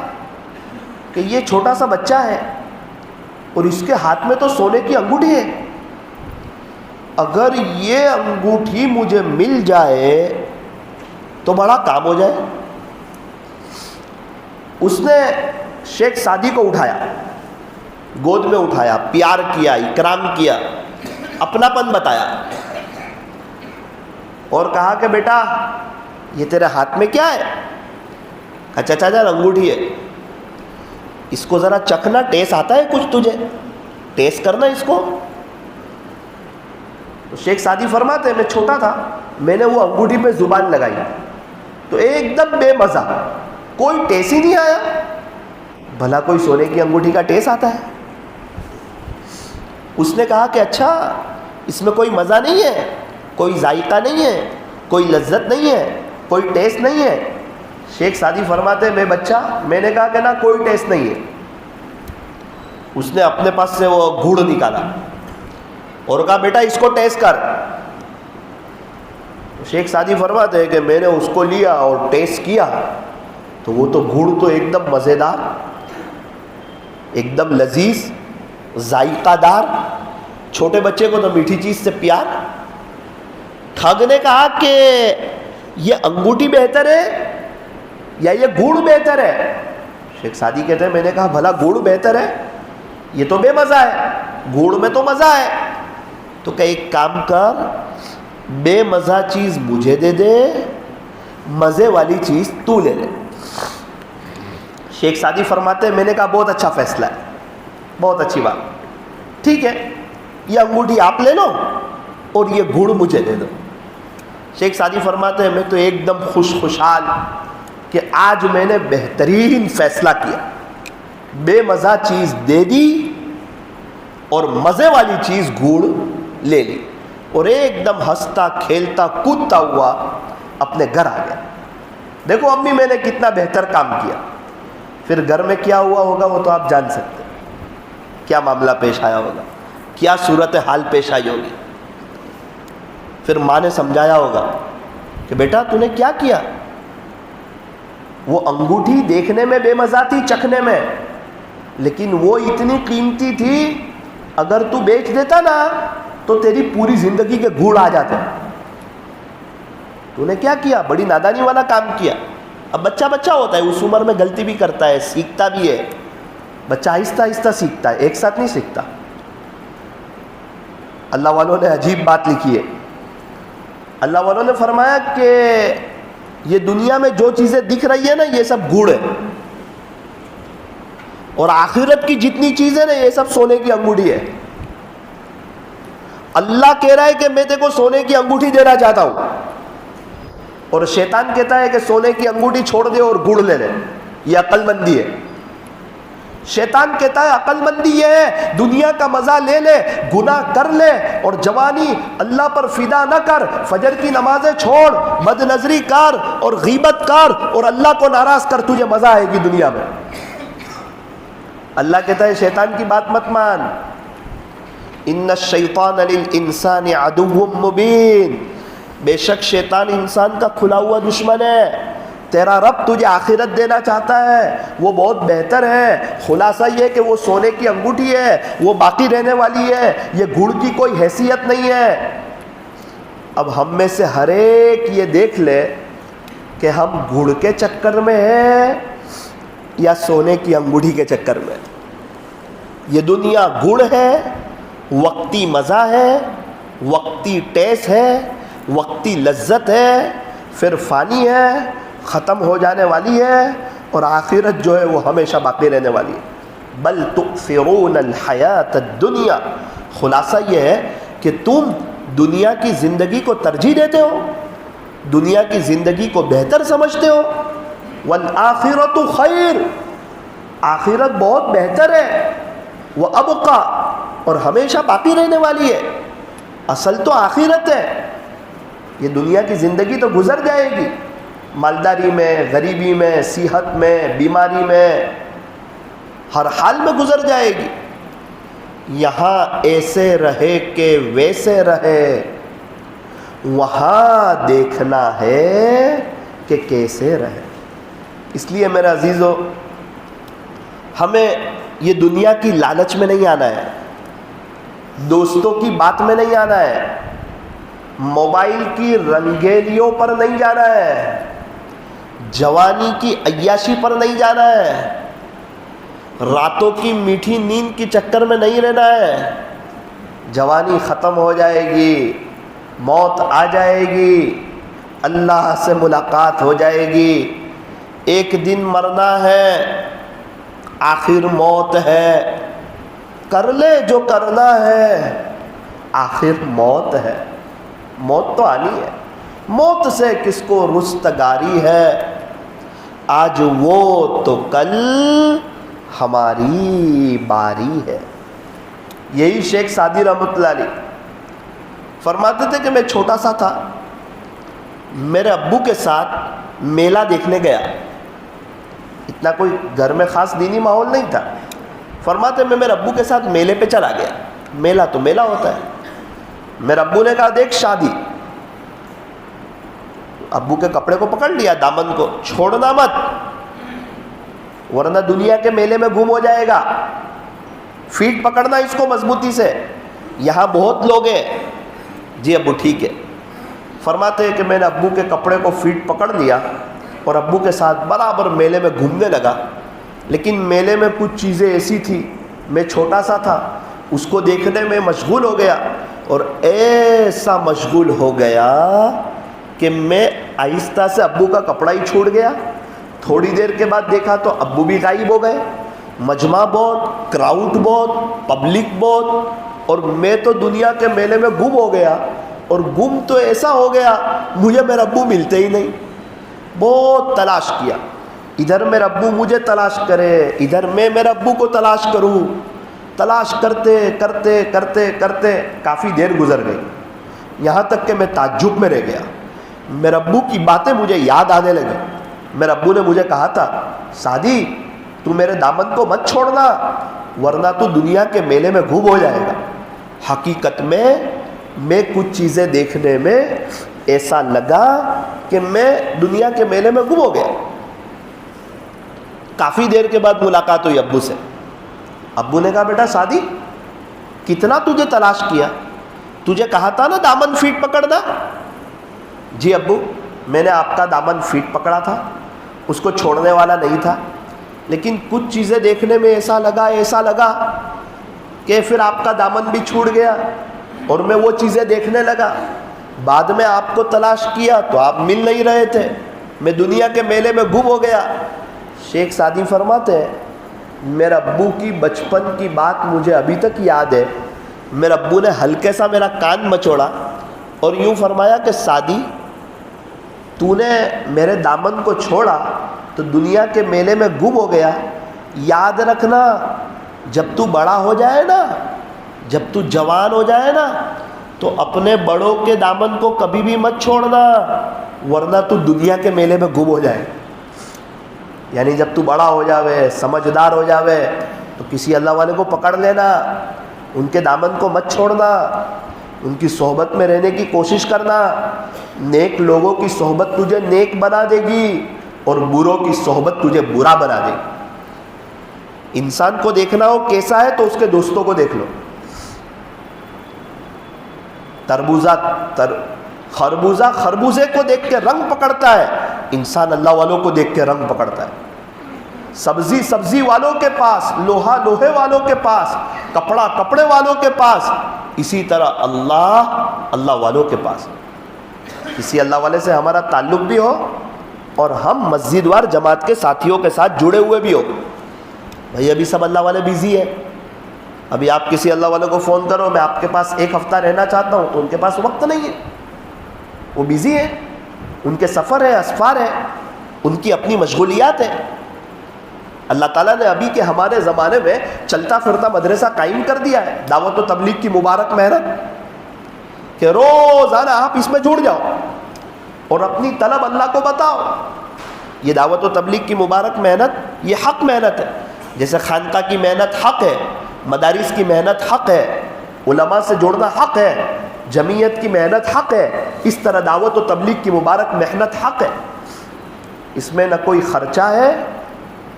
کہ یہ چھوٹا سا بچہ ہے اور اس کے ہاتھ میں تو سونے کی انگوٹھی ہے، اگر یہ انگوٹھی مجھے مل جائے تو بڑا کام ہو جائے۔ اس نے شیخ سعدی کو اٹھایا، گود میں اٹھایا، پیار کیا، اکرام کیا، اپناپن بتایا اور کہا کہ بیٹا یہ تیرے ہاتھ میں کیا ہے؟ کہا چچا جان انگوٹھی ہے، اس کو ذرا چکھنا، ٹیسٹ آتا ہے کچھ تجھے؟ ٹیسٹ کرنا اس کو۔ تو شیخ سعدی فرماتے ہیں میں چھوٹا تھا، میں نے وہ انگوٹھی پہ زبان لگائی تو ایک دم بے مزہ، کوئی ٹیسٹ ہی نہیں آیا۔ بھلا کوئی سونے کی انگوٹھی کا ٹیسٹ آتا ہے؟ اس نے کہا کہ اچھا اس میں کوئی مزہ نہیں ہے، کوئی ذائقہ نہیں ہے، کوئی لذت نہیں ہے، کوئی ٹیسٹ نہیں ہے۔ شیخ سعدی فرماتے ہیں میں بچہ، میں نے کہا کہ نا کوئی ٹیسٹ نہیں ہے۔ اس نے اپنے پاس سے وہ گڑ نکالا اور کہا بیٹا اس کو ٹیسٹ کر۔ شیخ سعدی فرماتے ہیں کہ میں نے اس کو لیا اور ٹیسٹ کیا تو وہ تو گڑ تو ایک دم مزیدار، ایک دم لذیذ، ذائقہ دار، چھوٹے بچے کو تو میٹھی چیز سے پیار۔ ٹھگ نے کہا کہ یہ انگوٹھی بہتر ہے یا یہ گڑ بہتر ہے؟ شیخ سعدی کہتے ہیں میں نے کہا بھلا گڑ بہتر ہے، یہ تو بے مزہ ہے، گڑ میں تو مزہ ہے۔ تو کہ ایک کام کر، بے مزہ چیز مجھے دے دے، مزے والی چیز تو لے لے۔ شیخ سعدی فرماتے ہیں میں نے کہا بہت اچھا فیصلہ ہے، بہت اچھی بات، ٹھیک ہے یہ انگوٹھی آپ لے لو اور یہ گڑ مجھے دے دو۔ شیخ سعدی فرماتے ہیں میں تو ایک دم خوشحال کہ آج میں نے بہترین فیصلہ کیا، بے مزہ چیز دے دی اور مزے والی چیز گڑ لے لی، اور ایک دم ہنستا کھیلتا کودتا ہوا اپنے گھر آ گیا۔ دیکھو امی میں نے کتنا بہتر کام کیا۔ پھر گھر میں کیا ہوا ہوگا وہ تو آپ جان سکتے ہیں، کیا معاملہ پیش آیا ہوگا، کیا صورتحال پیش آئی ہوگی۔ پھر ماں نے سمجھایا ہوگا کہ بیٹا تو نے کیا کیا، وہ انگوٹھی دیکھنے میں بے مزہ تھی، چکھنے میں، لیکن وہ اتنی قیمتی تھی، اگر تو بیچ دیتا نا تو تیری پوری زندگی کے گڑ آ جاتے۔ تو نے کیا کیا، بڑی نادانی والا کام کیا۔ اب بچہ بچہ ہوتا ہے، اس عمر میں غلطی بھی کرتا ہے، سیکھتا بھی ہے، بچہ آہستہ آہستہ سیکھتا ہے، ایک ساتھ نہیں سیکھتا۔ اللہ والوں نے عجیب بات لکھی ہے، اللہ والوں نے فرمایا کہ یہ دنیا میں جو چیزیں دکھ رہی ہے نا یہ سب گڑ ہے، اور آخرت کی جتنی چیزیں نا یہ سب سونے کی انگوٹھی ہے۔ اللہ کہہ رہا ہے کہ میں تیرے کو سونے کی انگوٹھی دینا چاہتا ہوں، اور شیطان کہتا ہے کہ سونے کی انگوٹھی چھوڑ دے اور گڑ لے لے، یہ عقل مندی ہے۔ شیطان کہتا ہے عقل مندی یہ ہے دنیا کا مزہ لے لے، گناہ کر لے اور جوانی اللہ پر فدا نہ کر، فجر کی نمازیں چھوڑ، بد نظری کر اور غیبت کر اور اللہ کو ناراض کر، تجھے مزہ آئے گی دنیا میں۔ اللہ کہتا ہے شیطان کی بات مت مان، ان الشیطان للانسان عدو مبین، بے شک شیطان انسان کا کھلا ہوا دشمن ہے۔ تیرا رب تجھے آخرت دینا چاہتا ہے، وہ بہت بہتر ہے، خلاصہ یہ کہ وہ سونے کی انگوٹھی ہے، وہ باقی رہنے والی ہے، یہ گڑ کی کوئی حیثیت نہیں ہے۔ اب ہم میں سے ہر ایک یہ دیکھ لے کہ ہم گڑ کے چکر میں ہیں یا سونے کی انگوٹھی کے چکر میں۔ یہ دنیا گڑ ہے، وقتی مزہ ہے، وقتی ٹیسٹ ہے، وقتی لذت ہے، پھر فانی ہے، ختم ہو جانے والی ہے، اور آخرت جو ہے وہ ہمیشہ باقی رہنے والی ہے۔ بل تؤثرون الحیات الدنیا، خلاصہ یہ ہے کہ تم دنیا کی زندگی کو ترجیح دیتے ہو، دنیا کی زندگی کو بہتر سمجھتے ہو۔ والآخرۃ خیر، آخرت بہت بہتر ہے، وابقیٰ، اور ہمیشہ باقی رہنے والی ہے۔ اصل تو آخرت ہے، یہ دنیا کی زندگی تو گزر جائے گی، مالداری میں، غریبی میں، صحت میں، بیماری میں، ہر حال میں گزر جائے گی۔ یہاں ایسے رہے کہ ویسے رہے، وہاں دیکھنا ہے کہ کیسے رہے۔ اس لیے میرے عزیزو، ہمیں یہ دنیا کی لالچ میں نہیں آنا ہے، دوستوں کی بات میں نہیں آنا ہے، موبائل کی رنگینیوں پر نہیں جانا ہے، جوانی کی عیاشی پر نہیں جانا ہے، راتوں کی میٹھی نیند کے چکر میں نہیں رہنا ہے۔ جوانی ختم ہو جائے گی، موت آ جائے گی، اللہ سے ملاقات ہو جائے گی، ایک دن مرنا ہے، آخر موت ہے، کر لے جو کرنا ہے، آخر موت ہے، موت تو آنی ہے، موت سے کس کو رستگاری ہے، آج وہ تو کل ہماری باری ہے۔ یہی شیخ سعدی رحمۃ اللہ علیہ فرماتے تھے کہ میں چھوٹا سا تھا، میرے ابو کے ساتھ میلہ دیکھنے گیا، اتنا کوئی گھر میں خاص دینی ماحول نہیں تھا، فرماتے میں میرے ابو کے ساتھ میلے پہ چلا گیا، میلہ تو میلہ ہوتا ہے، میرے ابو نے کہا دیکھ شادی، ابو کے کپڑے کو پکڑ لیا، دامن کو چھوڑنا مت ورنہ دنیا کے میلے میں گم ہو جائے گا، فیٹ پکڑنا اس کو مضبوطی سے، یہاں بہت لوگ ہیں، جی ابو ٹھیک ہے۔ فرماتے ہیں کہ میں نے ابو کے کپڑے کو فیٹ پکڑ لیا اور ابو کے ساتھ برابر میلے میں گھومنے لگا، لیکن میلے میں کچھ چیزیں ایسی تھی، میں چھوٹا سا تھا، اس کو دیکھنے میں مشغول ہو گیا، اور ایسا مشغول ہو گیا کہ میں آہستہ سے ابو کا کپڑا ہی چھوڑ گیا۔ تھوڑی دیر کے بعد دیکھا تو ابو بھی غائب ہو گئے، مجمع بہت، کراؤڈ بہت، پبلک بہت، اور میں تو دنیا کے میلے میں گم ہو گیا، اور گم تو ایسا ہو گیا مجھے میرے ابو ملتے ہی نہیں۔ بہت تلاش کیا، ادھر میرا ابو مجھے تلاش کرے، ادھر میں میرے ابو کو تلاش کروں، تلاش کرتے کرتے کرتے کرتے کافی دیر گزر گئی، یہاں تک کہ میں تعجب میں رہ گیا، میرے ابو کی باتیں مجھے یاد آنے لگی۔ میرے ابو نے مجھے کہا تھا سعدی تو میرے دامن کو مت چھوڑنا ورنہ تو دنیا کے میلے میں گم ہو جائے گا۔ حقیقت میں کچھ چیزیں دیکھنے میں ایسا لگا کہ میں دنیا کے میلے میں گم ہو گیا۔ کافی دیر کے بعد ملاقات ہوئی ابو سے، ابو نے کہا بیٹا سعدی کتنا تجھے تلاش کیا، تجھے کہا تھا نا دامن فیٹ پکڑنا۔ جی ابو میں نے آپ کا دامن فیٹ پکڑا تھا، اس کو چھوڑنے والا نہیں تھا، لیکن کچھ چیزیں دیکھنے میں ایسا لگا کہ پھر آپ کا دامن بھی چھوٹ گیا اور میں وہ چیزیں دیکھنے لگا، بعد میں آپ کو تلاش کیا تو آپ مل نہیں رہے تھے، میں دنیا کے میلے میں گم ہو گیا۔ شیخ سعدی فرماتے ہیں میرے ابو کی بچپن کی بات مجھے ابھی تک یاد ہے، میرے ابو نے ہلکے سا میرا کان مچوڑا اور یوں فرمایا کہ سعدی تو نے میرے دامن کو چھوڑا تو دنیا کے میلے میں گم ہو گیا، یاد رکھنا جب تو بڑا ہو جائے نا، جب تو جوان ہو جائے نا تو اپنے بڑوں کے دامن کو کبھی بھی مت چھوڑنا ورنہ تو دنیا کے میلے میں گم ہو جائے۔ یعنی جب تو بڑا ہو جاوے، سمجھدار ہو جاوے تو کسی اللہ والے کو پکڑ لینا، ان کے دامن کو مت چھوڑنا، ان کی صحبت میں رہنے کی کوشش کرنا، نیک لوگوں کی صحبت تجھے نیک بنا دے گی اور بروں کی صحبت تجھے برا بنا دے گی۔ انسان کو دیکھنا ہو کیسا ہے تو اس کے دوستوں کو دیکھ لو۔ خربوزے کو دیکھ کے رنگ پکڑتا ہے، انسان اللہ والوں کو دیکھ کے رنگ پکڑتا ہے۔ سبزی والوں کے پاس، لوہے والوں کے پاس، کپڑے والوں کے پاس، اسی طرح اللہ والوں کے پاس۔ کسی اللہ والے سے ہمارا تعلق بھی ہو اور ہم مسجد وار جماعت کے ساتھیوں کے ساتھ جڑے ہوئے بھی ہو، بھائی ابھی سب اللہ والے بیزی ہے، ابھی آپ کسی اللہ والے کو فون کرو میں آپ کے پاس ایک ہفتہ رہنا چاہتا ہوں تو ان کے پاس وقت نہیں ہے، وہ بیزی ہے، ان کے سفر ہے، اسفار ہے، ان کی اپنی مشغولیات ہے۔ اللہ تعالیٰ نے ابھی کے ہمارے زمانے میں چلتا پھرتا مدرسہ قائم کر دیا ہے، دعوت و تبلیغ کی مبارک محنت کہ روزانہ آپ اس میں جڑ جاؤ اور اپنی طلب اللہ کو بتاؤ۔ یہ دعوت و تبلیغ کی مبارک محنت یہ حق محنت ہے، جیسے خانقاہ کی محنت حق ہے، مدارس کی محنت حق ہے، علماء سے جڑنا حق ہے، جمعیت کی محنت حق ہے، اس طرح دعوت و تبلیغ کی مبارک محنت حق ہے۔ اس میں نہ کوئی خرچہ ہے،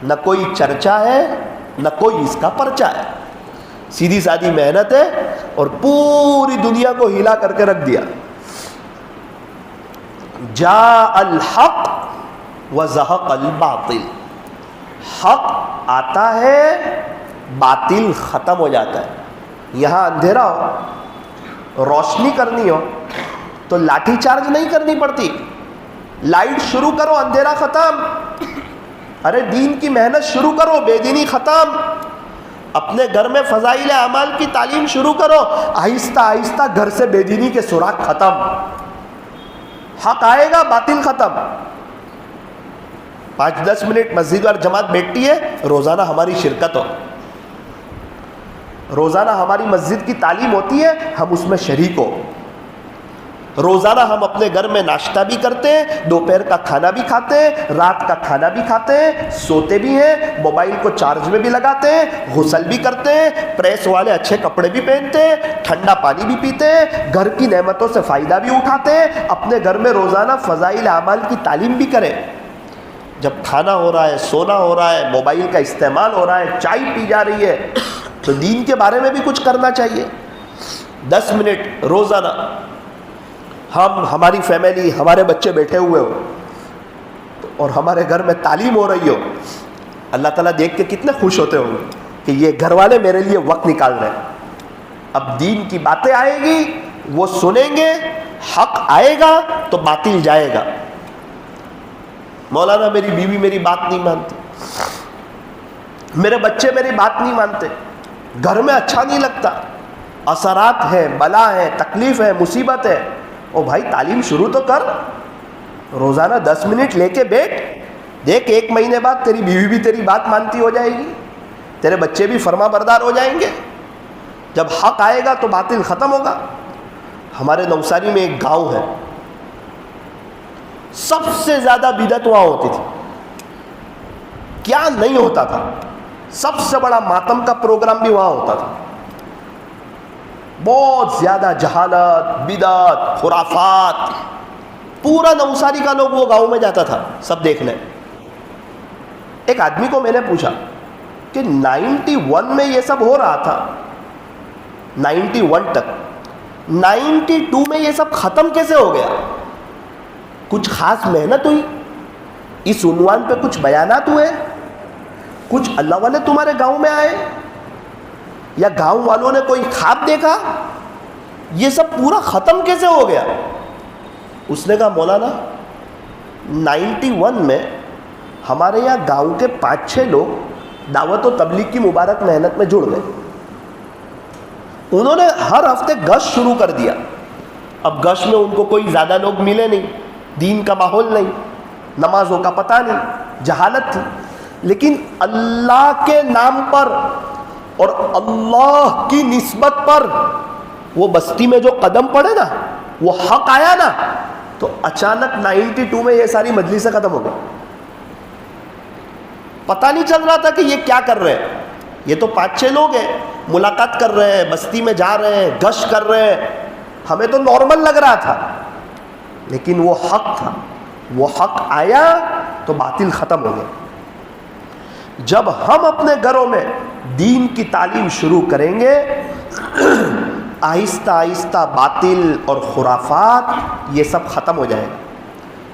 نہ کوئی چرچا ہے، نہ کوئی اس کا پرچہ ہے. سیدھی سادی محنت ہے اور پوری دنیا کو ہلا کر کے رکھ دیا. جاء الحق وزهق الباطل، حق آتا ہے باطل ختم ہو جاتا ہے. یہاں اندھیرا ہو، روشنی کرنی ہو تو لاٹھی چارج نہیں کرنی پڑتی، لائٹ شروع کرو اندھیرا ختم. ارے دین کی محنت شروع کرو، بے دینی ختم. اپنے گھر میں فضائل اعمال کی تعلیم شروع کرو، آہستہ آہستہ گھر سے بے دینی کے سوراخ ختم. حق آئے گا باطل ختم. 5-10 منٹ مسجد اور جماعت بیٹھتی ہے، روزانہ ہماری شرکت ہو، روزانہ ہماری مسجد کی تعلیم ہوتی ہے، ہم اس میں شریک ہو. روزانہ ہم اپنے گھر میں ناشتہ بھی کرتے ہیں، دوپہر کا کھانا بھی کھاتے ہیں، رات کا کھانا بھی کھاتے ہیں، سوتے بھی ہیں، موبائل کو چارج میں بھی لگاتے ہیں، غسل بھی کرتے ہیں، پریس والے اچھے کپڑے بھی پہنتے ہیں، ٹھنڈا پانی بھی پیتے ہیں، گھر کی نعمتوں سے فائدہ بھی اٹھاتے ہیں. اپنے گھر میں روزانہ فضائل اعمال کی تعلیم بھی کریں. جب کھانا ہو رہا ہے، سونا ہو رہا ہے، موبائل کا استعمال ہو رہا ہے، چائے پی جا رہی ہے، تو دین کے بارے میں بھی کچھ کرنا چاہیے. 10 منٹ روزانہ ہماری فیملی، ہمارے بچے بیٹھے ہوئے ہو اور ہمارے گھر میں تعلیم ہو رہی ہو، اللہ تعالیٰ دیکھ کے کتنے خوش ہوتے ہوں گے کہ یہ گھر والے میرے لیے وقت نکال رہے ہیں. اب دین کی باتیں آئے گی، وہ سنیں گے، حق آئے گا تو باطل جائے گا. مولانا میری بیوی میری بات نہیں مانتی، میرے بچے میری بات نہیں مانتے، گھر میں اچھا نہیں لگتا، اثرات ہیں، بلا ہے، تکلیف ہے، مصیبت ہے. او بھائی تعلیم شروع تو کر، روزانہ 10 منٹ لے کے بیٹھ، دیکھ 1 مہینے بعد تیری بیوی بھی تیری بات مانتی ہو جائے گی، تیرے بچے بھی فرما بردار ہو جائیں گے. جب حق آئے گا تو باطل ختم ہوگا. ہمارے نوساری میں ایک گاؤں ہے، سب سے زیادہ بدعت وہاں ہوتی تھی. کیا نہیں ہوتا تھا، سب سے بڑا ماتم کا پروگرام بھی وہاں ہوتا تھا. بہت زیادہ جہالت، بدعت، خرافات، پورا نوساری کا لوگ وہ گاؤں میں جاتا تھا سب دیکھنے. ایک آدمی کو میں نے پوچھا کہ 91 میں یہ سب ہو رہا تھا، 91 تک، 92 میں یہ سب ختم کیسے ہو گیا؟ کچھ خاص محنت ہوئی؟ اس عنوان پہ کچھ بیانات ہوئے؟ کچھ اللہ والے تمہارے گاؤں میں آئے؟ یا گاؤں والوں نے کوئی خواب دیکھا؟ یہ سب پورا ختم کیسے ہو گیا؟ اس نے کہا مولانا 91 میں ہمارے یہاں گاؤں کے 5-6 لوگ دعوت و تبلیغ کی مبارک محنت میں جڑ گئے. انہوں نے ہر ہفتے گشت شروع کر دیا. اب گشت میں ان کو کوئی زیادہ لوگ ملے نہیں، دین کا ماحول نہیں، نمازوں کا پتہ نہیں، جہالت تھی، لیکن اللہ کے نام پر اور اللہ کی نسبت پر وہ بستی میں جو قدم پڑے نا، وہ حق آیا نا، تو اچانک 92 میں یہ ساری مجلسیں ختم ہو گئی. پتہ نہیں چل رہا تھا کہ یہ کیا کر رہے ہیں. یہ تو 5-6 لوگ ہیں، ملاقات کر رہے ہیں، بستی میں جا رہے ہیں، گشت کر رہے ہیں، ہمیں تو نارمل لگ رہا تھا، لیکن وہ حق تھا. وہ حق آیا تو باطل ختم ہو گیا. جب ہم اپنے گھروں میں دین کی تعلیم شروع کریں گے، آہستہ آہستہ باطل اور خرافات یہ سب ختم ہو جائے گا.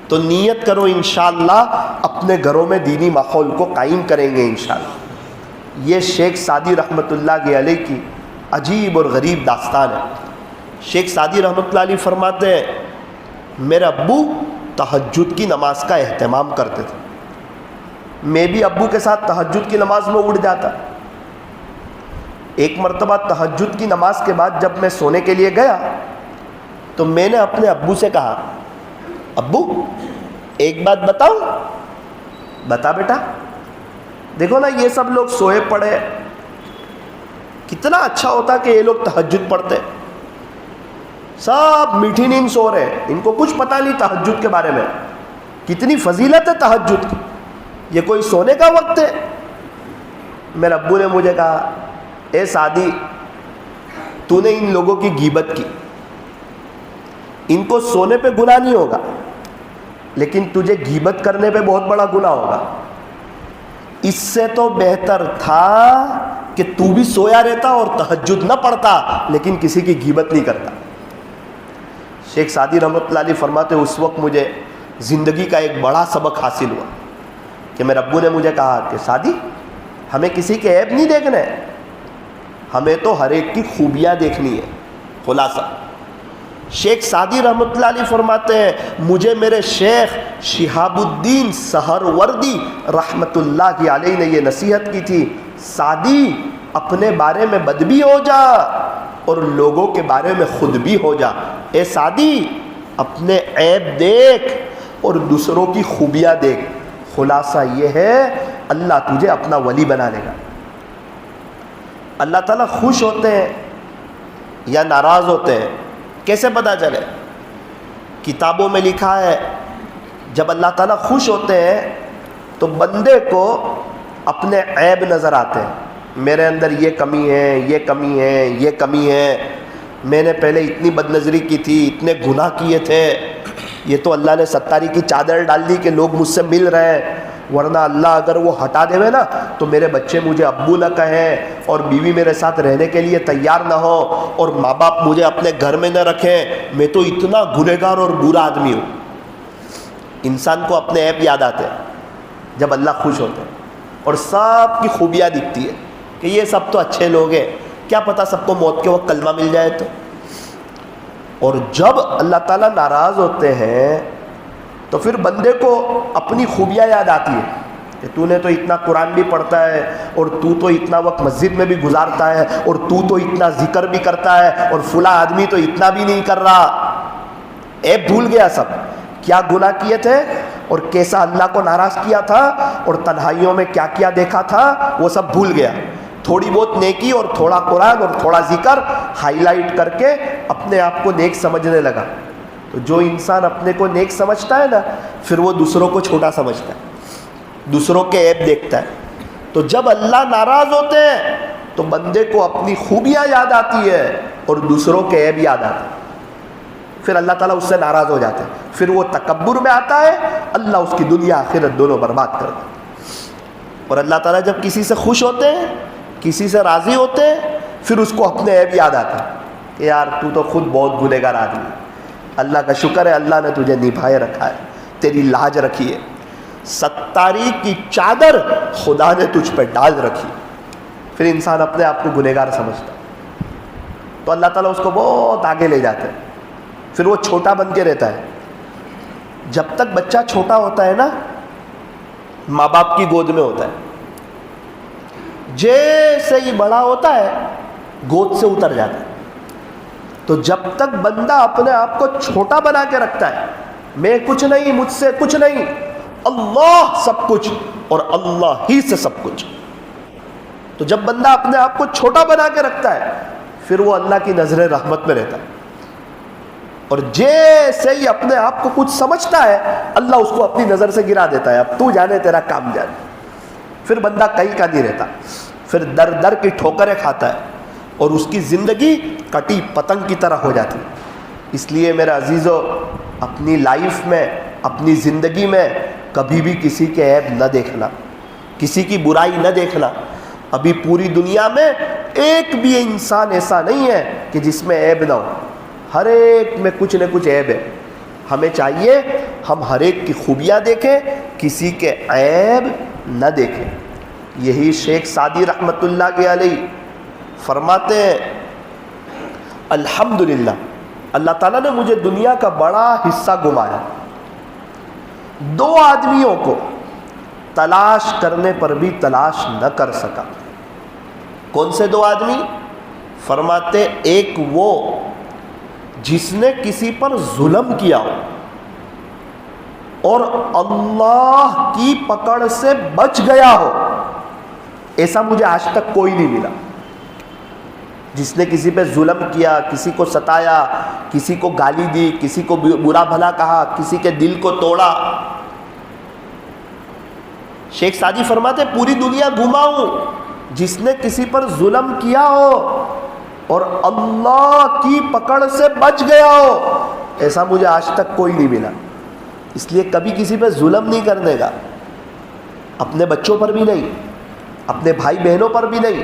تو نیت کرو انشاءاللہ اپنے گھروں میں دینی ماحول کو قائم کریں گے انشاءاللہ. یہ شیخ سعدی رحمۃ اللہ علیہ کی عجیب اور غریب داستان ہے. شیخ سعدی رحمۃ اللہ علیہ فرماتے ہیں میرے ابو تہجد کی نماز کا اہتمام کرتے تھے، میں بھی ابو کے ساتھ تہجد کی نماز میں اٹھ جاتا. ایک مرتبہ تہجد کی نماز کے بعد جب میں سونے کے لیے گیا تو میں نے اپنے ابو سے کہا ابو ایک بات بتاؤں؟ بتا بیٹا. دیکھو نا یہ سب لوگ سوئے پڑے، کتنا اچھا ہوتا کہ یہ لوگ تہجد پڑھتے. سب میٹھی نیند سو رہے ہیں، ان کو کچھ پتہ نہیں تہجد کے بارے میں، کتنی فضیلت ہے تہجد کی، یہ کوئی سونے کا وقت ہے. میرے ابو نے مجھے کہا اے سعدی تو نے ان لوگوں کی غیبت کی، ان کو سونے پہ گناہ نہیں ہوگا لیکن تجھے غیبت کرنے پہ بہت بڑا گناہ ہوگا. اس سے تو بہتر تھا کہ تو بھی سویا رہتا اور تہجد نہ پڑھتا لیکن کسی کی غیبت نہیں کرتا۔ شیخ سعدی رحمۃ اللہ علیہ فرماتے اس وقت مجھے زندگی کا ایک بڑا سبق حاصل ہوا کہ میرے ابو نے مجھے کہا کہ سعدی ہمیں کسی کے عیب نہیں دیکھنا ہے، ہمیں تو ہر ایک کی خوبیاں دیکھنی ہے۔ خلاصہ شیخ سعدی رحمۃ اللہ علیہ فرماتے ہیں مجھے میرے شیخ شہاب الدین سہروردی رحمۃ اللہ علیہ نے یہ نصیحت کی تھی، سعدی اپنے بارے میں بد بھی ہو جا اور لوگوں کے بارے میں خود بھی ہو جا۔ اے سعدی اپنے عیب دیکھ اور دوسروں کی خوبیاں دیکھ، خلاصہ یہ ہے اللہ تجھے اپنا ولی بنا لے گا۔ اللہ تعالیٰ خوش ہوتے ہیں یا ناراض ہوتے ہیں کیسے پتہ چلے؟ کتابوں میں لکھا ہے جب اللہ تعالیٰ خوش ہوتے ہیں تو بندے کو اپنے عیب نظر آتے ہیں، میرے اندر یہ کمی ہے، یہ کمی ہے، یہ کمی ہے، میں نے پہلے اتنی بد نظری کی تھی، اتنے گناہ کیے تھے، یہ تو اللہ نے ستاری کی چادر ڈال دی کہ لوگ مجھ سے مل رہے ہیں، ورنہ اللہ اگر وہ ہٹا دے نا تو میرے بچے مجھے ابو نہ کہیں اور بیوی میرے ساتھ رہنے کے لیے تیار نہ ہو اور ماں باپ مجھے اپنے گھر میں نہ رکھیں، میں تو اتنا گنہگار اور برا آدمی ہوں۔ انسان کو اپنے عیب یاد آتے ہیں جب اللہ خوش ہوتے ہیں اور سب کی خوبیاں دکھتی ہے کہ یہ سب تو اچھے لوگ ہیں، کیا پتہ سب کو موت کے وقت کلمہ مل جائے تو۔ اور جب اللہ تعالیٰ ناراض ہوتے ہیں تو پھر بندے کو اپنی خوبیاں یاد آتی ہے کہ تو نے تو اتنا قرآن بھی پڑھتا ہے اور تو اتنا وقت مسجد میں بھی گزارتا ہے اور تو اتنا ذکر بھی کرتا ہے اور فلاں آدمی تو اتنا بھی نہیں کر رہا۔ عیب بھول گیا سب، کیا گناہ کیے تھے اور کیسا اللہ کو ناراض کیا تھا اور تنہائیوں میں کیا کیا دیکھا تھا وہ سب بھول گیا۔ تھوڑی بہت نیکی اور تھوڑا قرآن اور تھوڑا ذکر ہائی لائٹ کر کے اپنے آپ کو نیک سمجھنے لگا۔ تو جو انسان اپنے کو نیک سمجھتا ہے نا پھر وہ دوسروں کو چھوٹا سمجھتا ہے، دوسروں کے عیب دیکھتا ہے۔ تو جب اللہ ناراض ہوتے ہیں تو بندے کو اپنی خوبیاں یاد آتی ہے اور دوسروں کے عیب یاد آتے ہیں، پھر اللہ تعالیٰ اس سے ناراض ہو جاتے ہیں، پھر وہ تکبر میں آتا ہے، اللہ اس کی دنیا آخرت دونوں برباد کر دیتا ہے۔ اور اللہ تعالیٰ جب کسی سے خوش ہوتے ہیں، کسی سے راضی ہوتے ہیں، پھر اس کو اپنے عیب یاد آتا ہے کہ یار تو خود بہت گنہگار آدمی ہے، اللہ کا شکر ہے اللہ نے تجھے نبھائے رکھا ہے، تیری لاج رکھی ہے، ستاری کی چادر خدا نے تجھ پہ ڈال رکھی۔ پھر انسان اپنے آپ کو گنہگار سمجھتا ہے تو اللہ تعالیٰ اس کو بہت آگے لے جاتے ہیں، پھر وہ چھوٹا بن کے رہتا ہے۔ جب تک بچہ چھوٹا ہوتا ہے نا ماں باپ کی گود میں ہوتا ہے، جیسے ہی بڑا ہوتا ہے گود سے اتر جاتا ہے۔ تو جب تک بندہ اپنے آپ کو چھوٹا بنا کے رکھتا ہے، میں کچھ نہیں، مجھ سے کچھ نہیں، اللہ سب کچھ اور اللہ ہی سے سب کچھ، تو جب بندہ اپنے آپ کو چھوٹا بنا کے رکھتا ہے پھر وہ اللہ کی نظر رحمت میں رہتا ہے۔ اور جیسے ہی اپنے آپ کو کچھ سمجھتا ہے اللہ اس کو اپنی نظر سے گرا دیتا ہے، اب تو جانے تیرا کام جانے۔ پھر بندہ کہیں کا نہیں رہتا، پھر در در کی ٹھوکریں کھاتا ہے اور اس کی زندگی کٹی پتنگ کی طرح ہو جاتی ہے۔ اس لیے میرے عزیزو اپنی لائف میں، اپنی زندگی میں کبھی بھی کسی کے عیب نہ دیکھنا، کسی کی برائی نہ دیکھنا۔ ابھی پوری دنیا میں ایک بھی انسان ایسا نہیں ہے کہ جس میں عیب نہ ہو، ہر ایک میں کچھ نہ کچھ عیب ہے۔ ہمیں چاہیے ہم ہر ایک کی خوبیاں دیکھیں، کسی کے عیب نہ دیکھیں۔ یہی شیخ سعدی رحمۃ اللہ علیہ فرماتے ہیں الحمدللہ اللہ تعالیٰ نے مجھے دنیا کا بڑا حصہ گھمایا، دو آدمیوں کو تلاش کرنے پر بھی تلاش نہ کر سکا۔ کون سے دو آدمی؟ فرماتے ایک وہ جس نے کسی پر ظلم کیا ہو اور اللہ کی پکڑ سے بچ گیا ہو، ایسا مجھے آج تک کوئی نہیں ملا۔ جس نے کسی پہ ظلم کیا، کسی کو ستایا، کسی کو گالی دی، کسی کو برا بھلا کہا، کسی کے دل کو توڑا۔ شیخ سعدی فرماتے پوری دنیا گھماؤں، جس نے کسی پر ظلم کیا ہو اور اللہ کی پکڑ سے بچ گیا ہو، ایسا مجھے آج تک کوئی نہیں ملا۔ اس لیے کبھی کسی پہ ظلم نہیں کرنے کا، اپنے بچوں پر بھی نہیں، اپنے بھائی بہنوں پر بھی نہیں،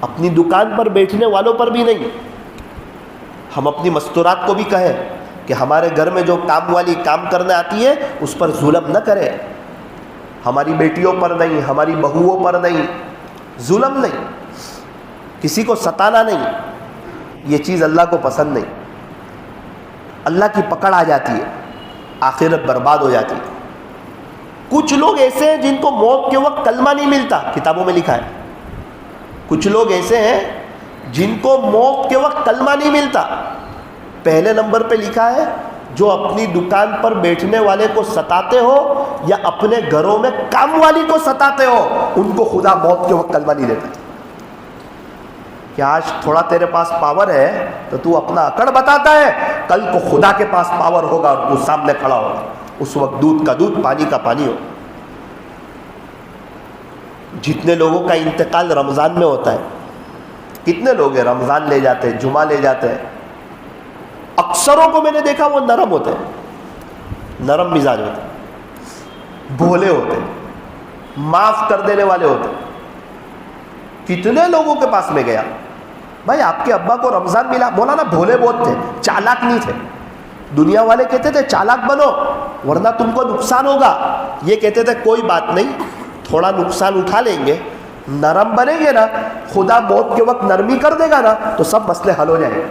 اپنی دکان پر بیٹھنے والوں پر بھی نہیں۔ ہم اپنی مستورات کو بھی کہیں کہ ہمارے گھر میں جو کام والی کام کرنے آتی ہے اس پر ظلم نہ کرے، ہماری بیٹیوں پر نہیں، ہماری بہوؤں پر نہیں، ظلم نہیں، کسی کو ستانا نہیں۔ یہ چیز اللہ کو پسند نہیں، اللہ کی پکڑ آ جاتی ہے، آخرت برباد ہو جاتی ہے۔ کچھ لوگ ایسے ہیں جن کو موت کے وقت کلمہ نہیں ملتا، کتابوں میں لکھا ہے۔ کچھ لوگ ایسے ہیں جن کو موت کے وقت کلمہ نہیں ملتا۔ پہلے نمبر پہ لکھا ہے جو اپنی دکان پر بیٹھنے والے کو ستاتے ہو یا اپنے گھروں میں کام والی کو ستاتے ہو، ان کو خدا موت کے وقت کلمہ نہیں دیتا۔ کہ آج تھوڑا تیرے پاس پاور ہے تو تو اپنا اکڑ بتاتا ہے، کل کو خدا کے پاس پاور ہوگا اور وہ سامنے کھڑا ہوگا، اس وقت دودھ کا دودھ، پانی کا پانی ہو۔ جتنے لوگوں کا انتقال رمضان میں ہوتا ہے، کتنے لوگ ہیں رمضان لے جاتے ہیں، جمعہ لے جاتے ہیں، اکثروں کو میں نے دیکھا وہ نرم ہوتے ہیں، نرم مزاج ہوتے ہیں، بھولے ہوتے ہیں، معاف کر دینے والے ہوتے ہیں۔ کتنے لوگوں کے پاس میں گیا، بھائی آپ کے ابا کو رمضان ملا، مولانا بھولے بہت تھے، چالاک نہیں تھے۔ دنیا والے کہتے تھے چالاک بنو ورنہ تم کو نقصان ہوگا، یہ کہتے تھے کوئی بات نہیں، تھوڑا نقصان اٹھا لیں گے، نرم بنیں گے نا، خدا موت کے وقت نرمی کر دے گا نا تو سب مسئلے حل ہو جائیں گے۔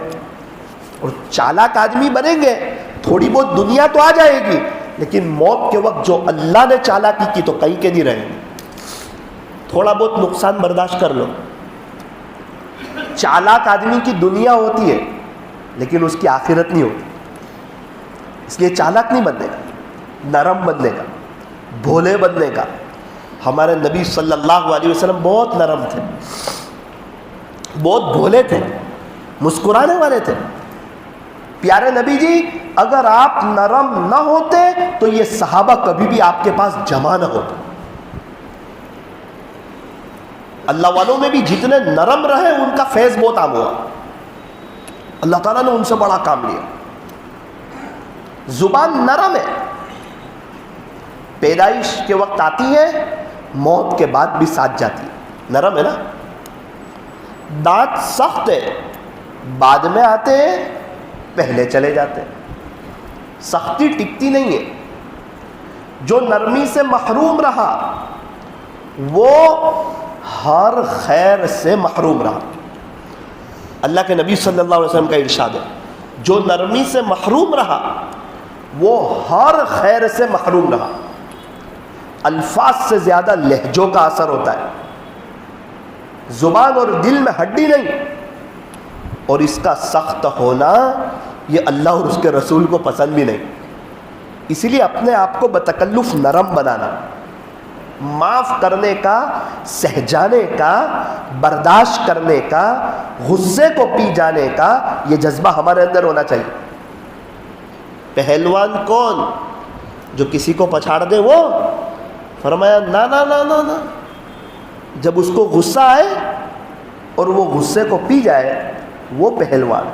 اور چالاک آدمی بنیں گے، تھوڑی بہت دنیا تو آ جائے گی، لیکن موت کے وقت جو اللہ نے چالاکی کی تو کہیں کے نہیں رہیں گے۔ تھوڑا بہت نقصان برداشت کر لو۔ چالاک آدمی کی دنیا ہوتی ہے لیکن اس کی آخرت نہیں ہوتی، اس لیے چالاک نہیں بننے کا، نرم بننے کا، بھولے بننے کا۔ ہمارے نبی صلی اللہ علیہ وسلم بہت نرم تھے، بہت بھولے تھے، مسکرانے والے تھے۔ پیارے نبی جی اگر آپ نرم نہ ہوتے تو یہ صحابہ کبھی بھی آپ کے پاس جمع نہ ہوتے۔ اللہ والوں میں بھی جتنے نرم رہے ان کا فیض بہت عام ہوا، اللہ تعالیٰ نے ان سے بڑا کام لیا۔ زبان نرم ہے، پیدائش کے وقت آتی ہے، موت کے بعد بھی ساتھ جاتی ہے، نرم ہے نا۔ دانت سخت ہے، بعد میں آتے ہیں، پہلے چلے جاتے ہیں، سختی ٹکتی نہیں ہے۔ جو نرمی سے محروم رہا وہ ہر خیر سے محروم رہا۔ اللہ کے نبی صلی اللہ علیہ وسلم کا ارشاد ہے جو نرمی سے محروم رہا وہ ہر خیر سے محروم رہا۔ الفاظ سے زیادہ لہجوں کا اثر ہوتا ہے، زبان اور دل میں ہڈی نہیں، اور اس کا سخت ہونا یہ اللہ اور اس کے رسول کو پسند بھی نہیں۔ اسی لیے اپنے آپ کو بتکلف نرم بنانا، معاف کرنے کا، سہجانے کا، برداشت کرنے کا، غصے کو پی جانے کا یہ جذبہ ہمارے اندر ہونا چاہیے۔ پہلوان کون؟ جو کسی کو پچھاڑ دے وہ؟ فرمایا نا نا نا نا نا، جب اس کو غصہ آئے اور وہ غصے کو پی جائے وہ پہلوان،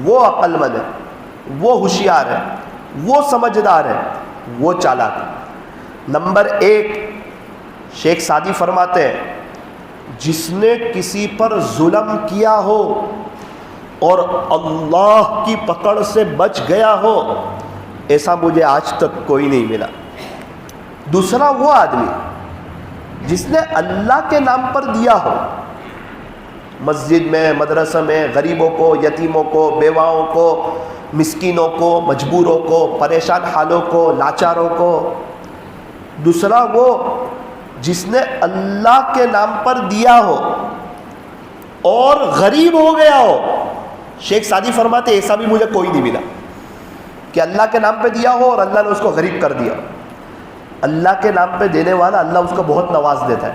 وہ عقل مند ہے، وہ ہوشیار ہے، وہ سمجھدار ہے، وہ چالاک ہے۔ نمبر 1 شیخ سعدی فرماتے ہیں جس نے کسی پر ظلم کیا ہو اور اللہ کی پکڑ سے بچ گیا ہو ایسا مجھے آج تک کوئی نہیں ملا۔ دوسرا وہ آدمی جس نے اللہ کے نام پر دیا ہو، مسجد میں، مدرسہ میں، غریبوں کو، یتیموں کو، بیواؤں کو، مسکینوں کو، مجبوروں کو، پریشان حالوں کو، لاچاروں کو۔ دوسرا وہ جس نے اللہ کے نام پر دیا ہو اور غریب ہو گیا ہو۔ شیخ سعدی فرماتے ایسا بھی مجھے کوئی نہیں ملا کہ اللہ کے نام پہ دیا ہو اور اللہ نے اس کو غریب کر دیا۔ اللہ کے نام پہ دینے والا اللہ اس کو بہت نواز دیتا ہے۔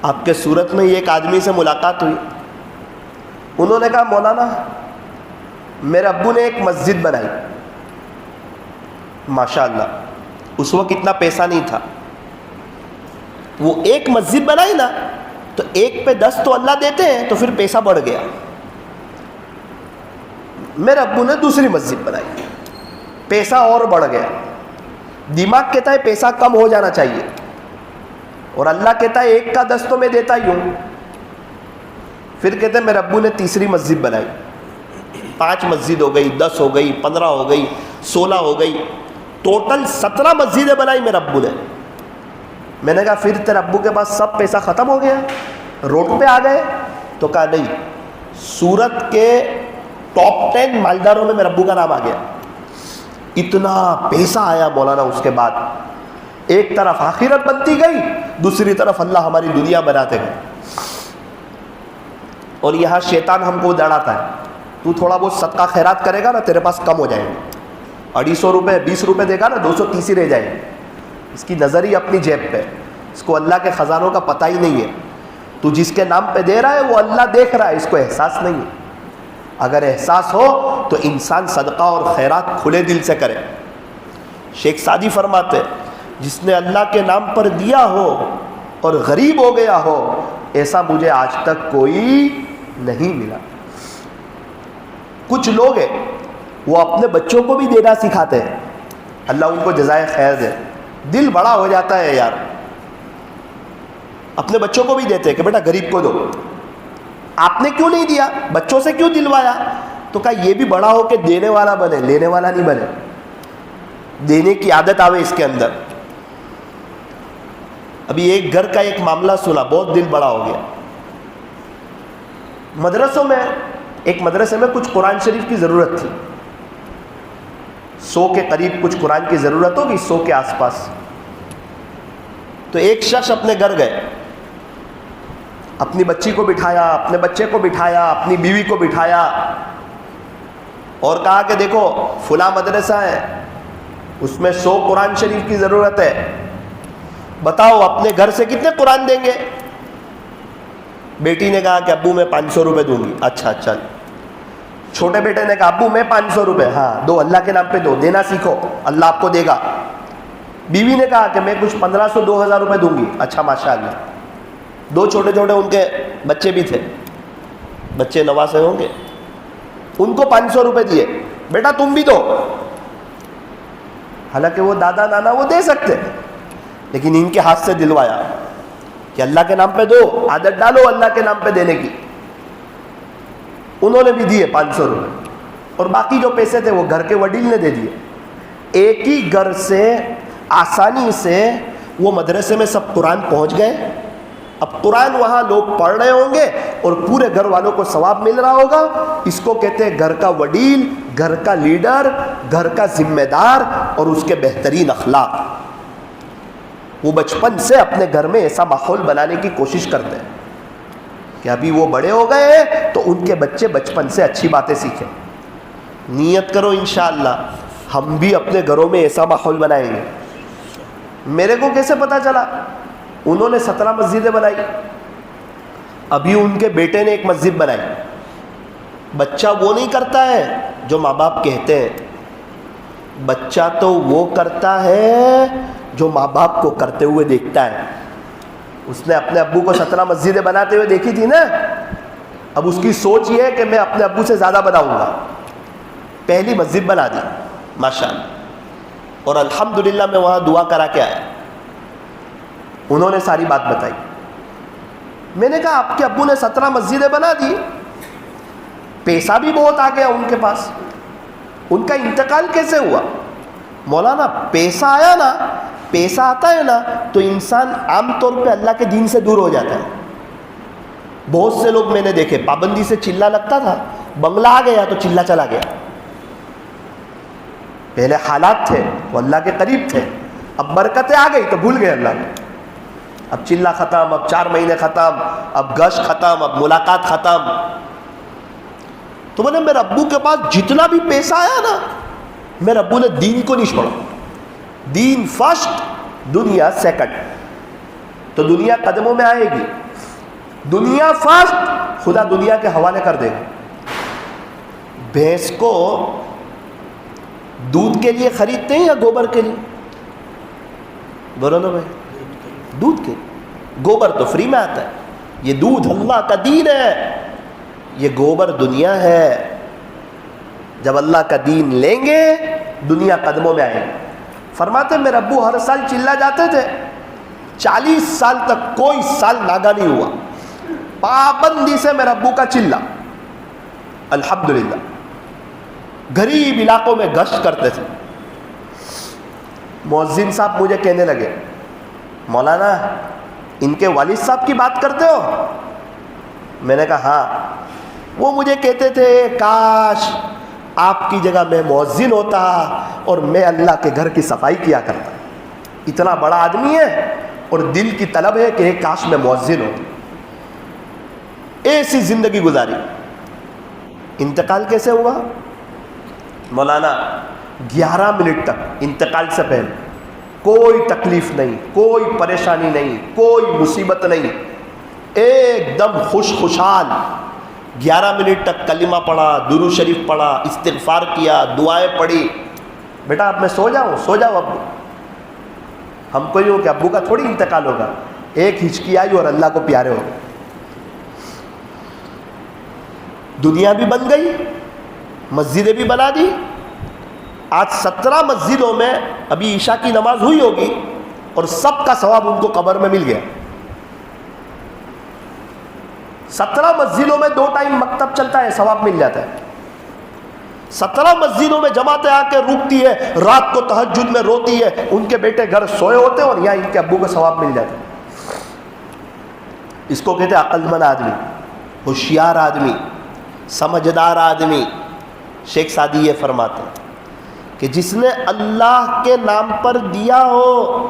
آپ کے صورت میں ایک آدمی سے ملاقات ہوئی، انہوں نے کہا مولانا میرے ابو نے ایک مسجد بنائی، ماشاءاللہ اس وقت اتنا پیسہ نہیں تھا، وہ ایک مسجد بنائی نا تو 1 پہ 10 تو اللہ دیتے ہیں تو پھر پیسہ بڑھ گیا۔ میرے ابو نے دوسری مسجد بنائی، پیسہ اور بڑھ گیا، دماغ کہتا ہے پیسہ کم ہو جانا چاہیے، اور اللہ کہتا ہے 1 کا 10 تو میں دیتا ہی ہوں. پھر کہتے ہیں میرے ابو نے تیسری مسجد بنائی، 5 مسجد ہو گئی، 10 ہو گئی، 15 ہو گئی، 16 ہو گئی، ٹوٹل 17 مسجدیں بنائی میرے ابو نے. میں نے کہا پھر تیرے ابو کے پاس سب پیسہ ختم ہو گیا، روڈ پہ آ گئے؟ تو کہا نہیں، سورت کے ٹاپ 10 مالداروں میں میرے ابو کا نام آ گیا. اتنا پیسہ آیا مولانا. اس کے بعد ایک طرف آخرت بنتی گئی، دوسری طرف اللہ ہماری دنیا بناتے گئے. اور یہاں شیطان ہم کو ڈراتا ہے، تو تھوڑا بہت صدقہ خیرات کرے گا نا تیرے پاس کم ہو جائے گا. 250 روپے 20 روپے دے گا نا 230 ہی رہ جائے گا. اس کی نظر ہی اپنی جیب پہ، اس کو اللہ کے خزانوں کا پتہ ہی نہیں ہے. تو جس کے نام پہ دے رہا ہے وہ اللہ دیکھ رہا ہے، اس کو احساس نہیں ہے. اگر احساس ہو تو انسان صدقہ اور خیرات کھلے دل سے کرے. شیخ سعدی فرماتے جس نے اللہ کے نام پر دیا ہو اور غریب ہو گیا ہو، ایسا مجھے آج تک کوئی نہیں ملا. کچھ لوگ ہیں وہ اپنے بچوں کو بھی دینا سکھاتے ہیں، اللہ ان کو جزائے خیر دے. دل بڑا ہو جاتا ہے یار. اپنے بچوں کو بھی دیتے ہیں کہ بیٹا غریب کو دو. آپ نے کیوں نہیں دیا؟ بچوں سے کیوں دلوایا؟ تو کہا یہ بھی بڑا ہو کے دینے والا بنے، لینے والا نہیں بنے. دینے کی عادت آوے اس کے اندر. ابھی ایک گھر کا ایک معاملہ سنا، بہت دل بڑا ہو گیا. مدرسوں میں، ایک مدرسے میں کچھ قرآن شریف کی ضرورت تھی، 100 کے قریب کچھ قرآن کی ضرورت ہوگی، 100 کے آس پاس. تو ایک شخص اپنے گھر گئے، اپنی بچی کو بٹھایا، اپنے بچے کو بٹھایا، اپنی بیوی کو بٹھایا، اور کہا کہ دیکھو فلاں مدرسہ ہے، اس میں 100 قرآن شریف کی ضرورت ہے، بتاؤ اپنے گھر سے کتنے قرآن دیں گے؟ بیٹی نے کہا کہ ابو میں 500 روپے دوں گی. اچھا چل. چھوٹے بیٹے نے کہا ابو میں 500 روپے. ہاں دو، اللہ کے نام پہ دو، دینا سیکھو، اللہ آپ کو دے گا. بیوی نے کہا کہ میں کچھ 1500 2000 روپے دوں گی. اچھا ماشاء اللہ. 2 چھوٹے چھوٹے ان کے بچے بھی تھے، بچے نواسے ہوں گے، ان کو 500 روپے دیے. بیٹا تم بھی دو. حالانکہ وہ دادا نانا وہ دے سکتے، لیکن ان کے ہاتھ سے دلوایا کہ اللہ کے نام پہ دو، عادت ڈالو اللہ کے نام پہ دینے کی. انہوں نے بھی دیے 500 روپے، اور باقی جو پیسے تھے وہ گھر کے وڈیل نے دے دیے. ایک ہی گھر سے آسانی سے وہ مدرسے میں سب قرآن پہنچ گئے. اب قرآن وہاں لوگ پڑھ رہے ہوں گے اور پورے گھر والوں کو ثواب مل رہا ہوگا. اس کو کہتے ہیں گھر کا وڈیل، گھر کا لیڈر، گھر کا ذمہ دار، اور اس کے بہترین اخلاق. وہ بچپن سے اپنے گھر میں ایسا ماحول بنانے کی کوشش کرتے ہیں کہ ابھی وہ بڑے ہو گئے ہیں تو ان کے بچے بچپن سے اچھی باتیں سیکھیں. نیت کرو انشاءاللہ ہم بھی اپنے گھروں میں ایسا ماحول بنائیں گے. میرے کو کیسے پتا چلا؟ انہوں نے 17 مسجدیں بنائی، ابھی ان کے بیٹے نے ایک مسجد بنائی. بچہ وہ نہیں کرتا ہے جو ماں باپ کہتے ہیں، بچہ تو وہ کرتا ہے جو ماں باپ کو کرتے ہوئے دیکھتا ہے. اس نے اپنے ابو کو 17 مسجدیں بناتے ہوئے دیکھی تھی نا. اب اس کی سوچ یہ ہے کہ میں اپنے ابو سے زیادہ بناؤں گا. پہلی مسجد بنا دی ماشاءاللہ، اور الحمدللہ میں وہاں دعا کرا کے آیا. انہوں نے ساری بات بتائی. میں نے کہا آپ کے ابو نے 17 مسجدیں بنا دی، پیسہ بھی بہت آ گیا ان کے پاس، ان کا انتقال کیسے ہوا؟ مولانا پیسہ آیا نا، پیسہ آتا ہے نا تو انسان عام طور پہ اللہ کے دین سے دور ہو جاتا ہے. بہت سے لوگ میں نے دیکھے پابندی سے چلہ لگتا تھا، بنگلہ آ گیا تو چلہ چلا گیا. پہلے حالات تھے وہ اللہ کے قریب تھے، اب برکتیں آ گئی تو بھول گئے اللہ کو. اب چلہ ختم، اب 4 مہینے ختم، اب گشت ختم، اب ملاقات ختم. تو میں نے میرے ابو کے پاس جتنا بھی پیسہ آیا نا، میرے ابو نے دین کو نہیں چھوڑا. دین فرسٹ، دنیا سیکنڈ. تو دنیا قدموں میں آئے گی، دنیا فرسٹ، خدا دنیا کے حوالے کر دے گا. بھینس کو دودھ کے لیے خریدتے ہیں یا گوبر کے لیے؟ بولو نا بھائی. دودھ کے، گوبر تو فری میں آتا ہے. یہ دودھ اللہ کا دین ہے، یہ گوبر دنیا ہے. جب اللہ کا دین لیں گے دنیا قدموں میں آئے گی. فرماتے میرے ابو ہر سال چلا جاتے تھے، 40 سال تک کوئی سال ناگا نہیں ہوا، پابندی سے میرے ابو کا چلا، الحمدللہ۔ غریب علاقوں میں گشت کرتے تھے۔ مؤذن صاحب مجھے کہنے لگے مولانا ان کے والد صاحب کی بات کرتے ہو؟ میں نے کہا ہاں۔ وہ مجھے کہتے تھے کاش آپ کی جگہ میں مؤذن ہوتا اور میں اللہ کے گھر کی صفائی کیا کرتا۔ اتنا بڑا آدمی ہے اور دل کی طلب ہے کہ کاش میں مؤذن ہوتا۔ ایسی زندگی گزاری۔ انتقال کیسے ہوا؟ مولانا 11 منٹ تک انتقال سے پہلے کوئی تکلیف نہیں، کوئی پریشانی نہیں، کوئی مصیبت نہیں، ایک دم خوشحال 11 منٹ تک کلمہ پڑھا، درود شریف پڑھا، استغفار کیا، دعائیں پڑھی۔ بیٹا اب میں سو جاؤ ابو۔ ہم کو یوں کہ ابو کا تھوڑی انتقال ہوگا، ایک ہچکی آئی اور اللہ کو پیارے ہو گئے۔ دنیا بھی بن گئی، مسجدیں بھی بنا دی۔ آج 17 مسجدوں میں ابھی عشاء کی نماز ہوئی ہوگی اور سب کا ثواب ان کو قبر میں مل گیا۔ 17 مسجدوں میں 2 ٹائم مکتب چلتا ہے، ثواب مل جاتا ہے۔ 17 مسجدوں میں جماعتیں آ کے روکتی ہے، رات کو تہجد میں روتی ہے، ان کے بیٹے گھر سوئے ہوتے ہیں اور یہاں ان کے ابو کو ثواب مل جاتا ہے۔ اس کو کہتے ہیں عقل مند آدمی، ہوشیار آدمی، سمجھدار آدمی۔ شیخ سعدی یہ فرماتے ہیں کہ جس نے اللہ کے نام پر دیا ہو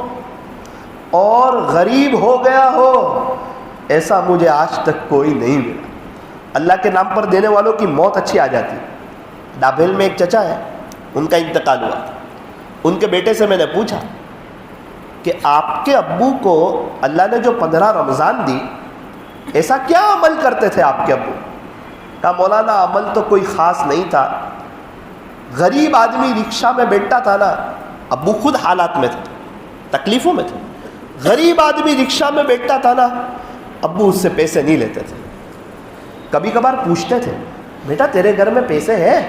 اور غریب ہو گیا ہو، ایسا مجھے آج تک کوئی نہیں ملا۔ اللہ کے نام پر دینے والوں کی موت اچھی آ جاتی ہے۔ ڈابھیل میں ایک چچا ہے، ان کا انتقال ہوا۔ ان کے بیٹے سے میں نے پوچھا کہ آپ کے ابو کو اللہ نے جو 15 رمضان دی، ایسا کیا عمل کرتے تھے آپ کے ابو؟ کہا مولانا عمل تو کوئی خاص نہیں تھا، غریب آدمی رکشہ میں بیٹھتا تھا نا، ابو خود حالات میں تھے، تکلیفوں میں تھے، غریب آدمی رکشہ میں بیٹھتا تھا نا، ابو اس سے پیسے نہیں لیتے تھے۔ کبھی کبھار پوچھتے تھے بیٹا تیرے گھر میں پیسے ہیں؟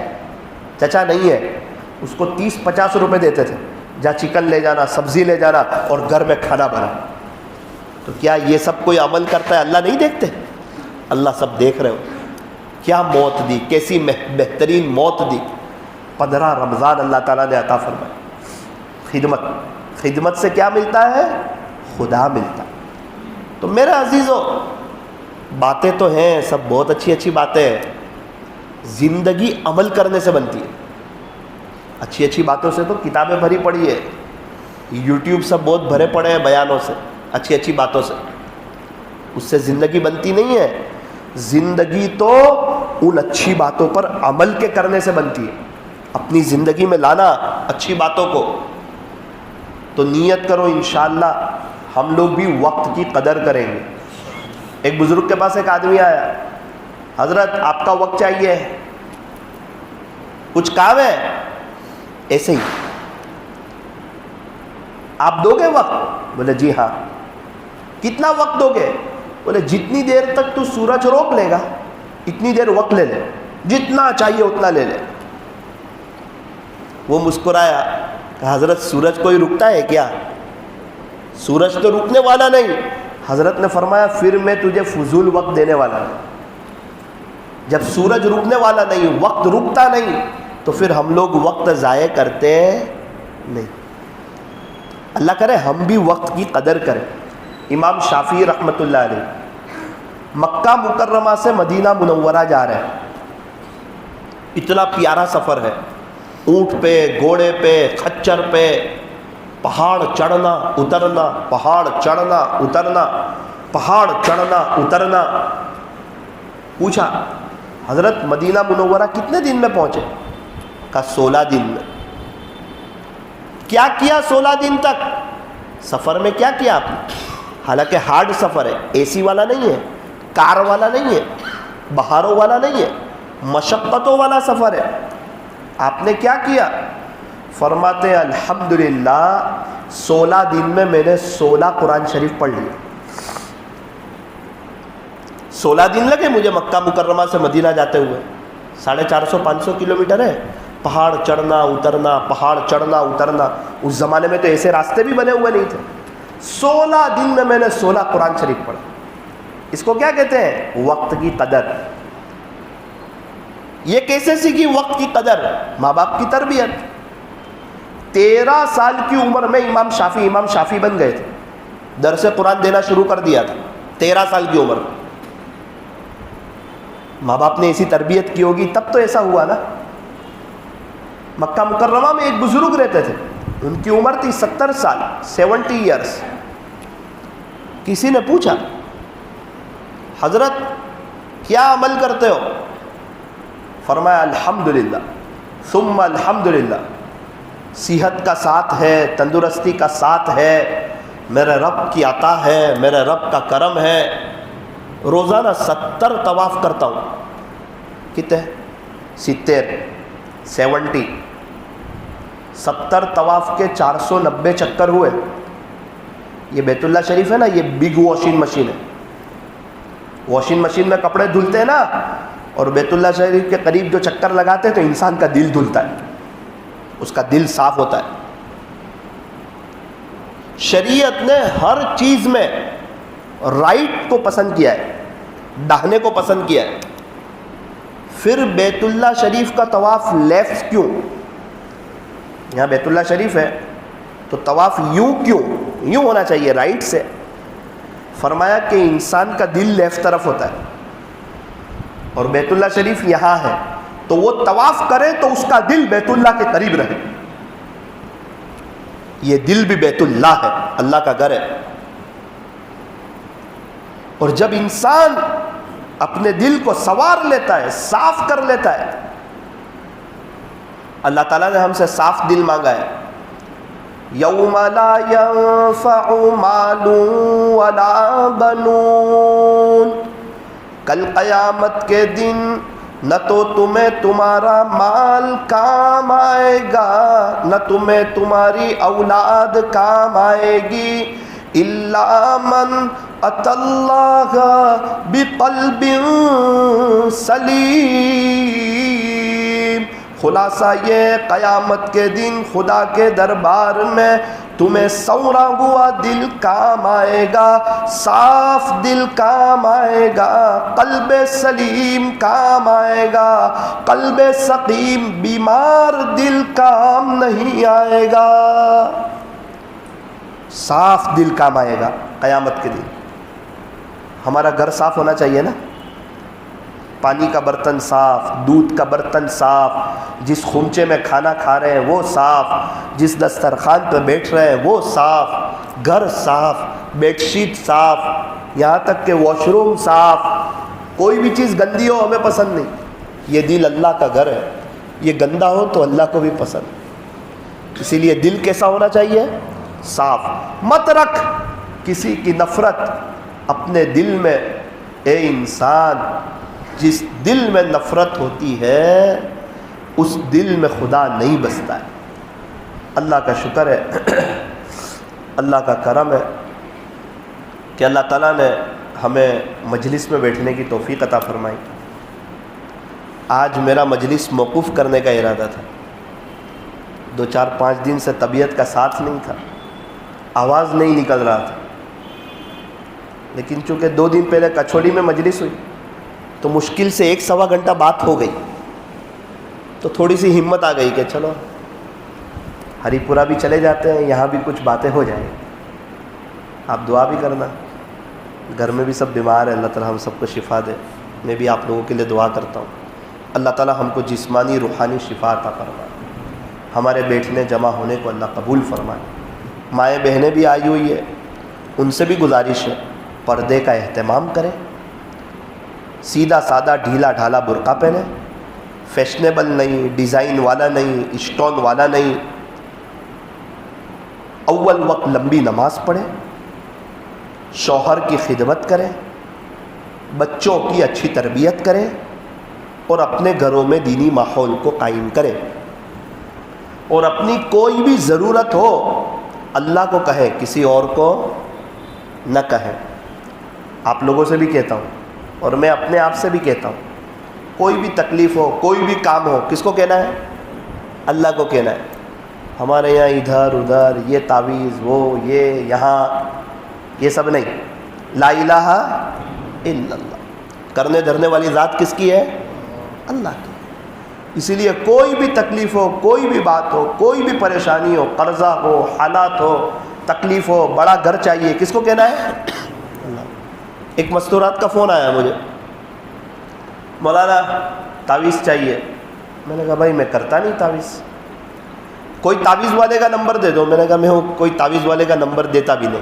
چچا نہیں ہے۔ اس کو 30-50 روپے دیتے تھے، جا چکن لے جانا، سبزی لے جانا اور گھر میں کھانا بنا۔ تو کیا یہ سب کوئی عمل کرتا ہے اللہ نہیں دیکھتے؟ اللہ سب دیکھ رہے ہو۔ کیا موت دی، کیسی بہترین موت دی۔ 15 رمضان اللہ تعالیٰ نے عطا فرمائی۔ خدمت سے کیا ملتا ہے؟ خدا ملتا۔ تو میرے عزیزو، باتیں تو ہیں سب بہت اچھی باتیں ہیں، زندگی عمل کرنے سے بنتی ہے۔ اچھی باتوں سے تو کتابیں بھری پڑی ہے، یوٹیوب سب بہت بھرے پڑے ہیں بیانوں سے، اچھی باتوں سے، اس سے زندگی بنتی نہیں ہے۔ زندگی تو ان اچھی باتوں پر عمل کے کرنے سے بنتی ہے، اپنی زندگی میں لانا اچھی باتوں کو۔ تو نیت کرو انشاءاللہ ہم لوگ بھی وقت کی قدر کریں گے۔ ایک بزرگ کے پاس ایک آدمی آیا، حضرت آپ کا وقت چاہیے، کچھ کام ہے؟ ایسے ہی آپ دو گے وقت؟ بولے جی ہاں۔ کتنا وقت دو گے؟ بولے جتنی دیر تک تو سورج روک لے گا اتنی دیر وقت لے لے، جتنا چاہیے اتنا لے لے۔ وہ مسکرایا، کہ حضرت سورج کوئی رکتا ہے کیا؟ سورج تو رکنے والا نہیں۔ حضرت نے فرمایا پھر میں تجھے فضول وقت دینے والا ہوں۔ جب سورج رکنے والا نہیں، وقت رکتا نہیں، تو پھر ہم لوگ وقت ضائع کرتے نہیں۔ اللہ کرے ہم بھی وقت کی قدر کریں۔ امام شافعی رحمۃ اللہ علیہ مکہ مکرمہ سے مدینہ منورہ جا رہے ہیں۔ اتنا پیارا سفر ہے، اونٹ پہ، گھوڑے پہ، خچر پہ، پہاڑ چڑھنا اترنا، پہاڑ چڑھنا اترنا، پہاڑ چڑھنا اترنا۔ پوچھا حضرت مدینہ منورہ کتنے دن میں پہنچے؟ کہا 16 دن میں۔ کیا کیا 16 دن تک؟ سفر میں کیا کیا آپ نے؟ حالانکہ ہارڈ سفر ہے، اے سی والا نہیں ہے، کار والا نہیں ہے، بہاروں والا نہیں ہے، مشقتوں والا سفر ہے۔ آپ نے کیا کیا؟ فرماتے ہیں الحمدللہ 16 دن میں میں نے 16 قرآن شریف پڑھ لیے۔ 16 دن لگے مجھے مکہ مکرمہ سے مدینہ جاتے ہوئے، 450-500 کلومیٹر ہے۔ پہاڑ چڑھنا اترنا، پہاڑ چڑھنا اترنا. اس زمانے میں تو ایسے راستے بھی بنے ہوئے نہیں تھے. 16 دن میں نے 16 قرآن شریف پڑھا. اس کو کیا کہتے ہیں؟ وقت کی قدر. یہ کیسے سیکھی وقت کی قدر؟ ماں باپ کی تربیت. 13 سال کی عمر میں امام شافعی بن گئے تھے. درس قرآن دینا شروع کر دیا تھا 13 سال کی عمر. ماں باپ نے ایسی تربیت کی ہوگی تب تو ایسا ہوا نا. مکہ مکرمہ میں ایک بزرگ رہتے تھے، ان کی عمر تھی 70 سال، 70 ایئرس. کسی نے پوچھا حضرت کیا عمل کرتے ہو؟ فرمایا الحمدللہ ثم الحمدللہ. صحت کا ساتھ ہے، تندرستی کا ساتھ ہے، میرے رب کی عطا ہے، میرے رب کا کرم ہے. روزانہ 70 طواف کرتا ہوں. کتنے؟ 70 طواف کے 490 چکر ہوئے. یہ بیت اللہ شریف ہے نا، یہ بگ واشنگ مشین ہے. واشنگ مشین میں کپڑے دھلتے ہیں نا، اور بیت اللہ شریف کے قریب جو چکر لگاتے ہیں تو انسان کا دل دھلتا ہے، اس کا دل صاف ہوتا ہے. شریعت نے ہر چیز میں رائٹ کو پسند کیا ہے، داہنے کو پسند کیا ہے. پھر بیت اللہ شریف کا طواف لیفٹ کیوں؟ یہاں بیت اللہ شریف ہے تو طواف یوں کیوں؟ یوں ہونا چاہیے، رائٹ سے. فرمایا کہ انسان کا دل لیفٹ طرف ہوتا ہے اور بیت اللہ شریف یہاں ہے، تو وہ طواف کرے تو اس کا دل بیت اللہ کے قریب رہے. یہ دل بھی بیت اللہ ہے، اللہ کا گھر ہے. اور جب انسان اپنے دل کو سنوار لیتا ہے، صاف کر لیتا ہے، اللہ تعالیٰ نے ہم سے صاف دل مانگا ہے. یوم لا ينفع مال ولا بنون. کل قیامت کے دن نہ تو تمہیں تمہارا مال کام آئے گا، نہ تمہیں تمہاری اولاد کام آئے گی، الا من اتی اللہ بقلب سلیم. خلاصہ یہ قیامت کے دن خدا کے دربار میں تمہیں سورا ہوا دل کام آئے گا، صاف دل کام آئے گا، قلب سلیم کام آئے گا. قلب سقیم بیمار دل کام نہیں آئے گا، صاف دل کام آئے گا قیامت کے دن. ہمارا گھر صاف ہونا چاہیے نا، پانی کا برتن صاف، دودھ کا برتن صاف، جس خونچے میں کھانا کھا رہے ہیں وہ صاف، جس دسترخوان پہ بیٹھ رہے ہیں وہ صاف، گھر صاف، بیڈ شیٹ صاف، یہاں تک کہ واش روم صاف. کوئی بھی چیز گندی ہو ہمیں پسند نہیں. یہ دل اللہ کا گھر ہے، یہ گندا ہو تو اللہ کو بھی پسند. اسی لیے دل کیسا ہونا چاہیے؟ صاف. مت رکھ کسی کی نفرت اپنے دل میں. اے انسان، جس دل میں نفرت ہوتی ہے اس دل میں خدا نہیں بستا ہے. اللہ کا شکر ہے، اللہ کا کرم ہے کہ اللہ تعالیٰ نے ہمیں مجلس میں بیٹھنے کی توفیق عطا فرمائی. آج میرا مجلس موقوف کرنے کا ارادہ تھا. 2-4-5 دن سے طبیعت کا ساتھ نہیں تھا، آواز نہیں نکل رہا تھا. لیکن چونکہ 2 دن پہلے کچھوڑی میں مجلس ہوئی تو مشکل سے 1-1.25 گھنٹہ بات ہو گئی، تو تھوڑی سی ہمت آ گئی کہ چلو ہری پورہ بھی چلے جاتے ہیں، یہاں بھی کچھ باتیں ہو جائیں. آپ دعا بھی کرنا، گھر میں بھی سب بیمار ہیں، اللہ تعالیٰ ہم سب کو شفا دے. میں بھی آپ لوگوں کے لیے دعا کرتا ہوں، اللہ تعالیٰ ہم کو جسمانی روحانی شفا عطا فرمائے. ہمارے بیٹھنے جمع ہونے کو اللہ قبول فرمائے. مائیں بہنیں بھی آئی ہوئی ہے، ان سے بھی گزارش ہے پردے کا اہتمام کریں. سیدھا سادہ ڈھیلا ڈھالا برقع پہنے، فیشنیبل نہیں، ڈیزائن والا نہیں، اسٹون والا نہیں. اول وقت لمبی نماز پڑھیں، شوہر کی خدمت کریں، بچوں کی اچھی تربیت کریں اور اپنے گھروں میں دینی ماحول کو قائم کریں. اور اپنی کوئی بھی ضرورت ہو اللہ کو کہیں، کسی اور کو نہ کہیں. آپ لوگوں سے بھی کہتا ہوں اور میں اپنے آپ سے بھی کہتا ہوں، کوئی بھی تکلیف ہو، کوئی بھی کام ہو، کس کو کہنا ہے؟ اللہ کو کہنا ہے. ہمارے یہاں ادھر ادھر یہ تعویذ وہ یہ یہاں یہ سب نہیں. لا الہ الا اللہ. کرنے دھرنے والی ذات کس کی ہے؟ اللہ کی. اسی لیے کوئی بھی تکلیف ہو، کوئی بھی بات ہو، کوئی بھی پریشانی ہو، قرضہ ہو، حالات ہو، تکلیف ہو، بڑا گھر چاہیے، کس کو کہنا ہے؟ اللہ. ایک مستورات کا فون آیا مجھے، مولانا تعویذ چاہیے. میں نے کہا بھائی میں کرتا نہیں تعویذ. کوئی تعویذ والے کا نمبر دے دو. میں نے کہا میں کوئی تعویذ والے کا نمبر دیتا بھی نہیں.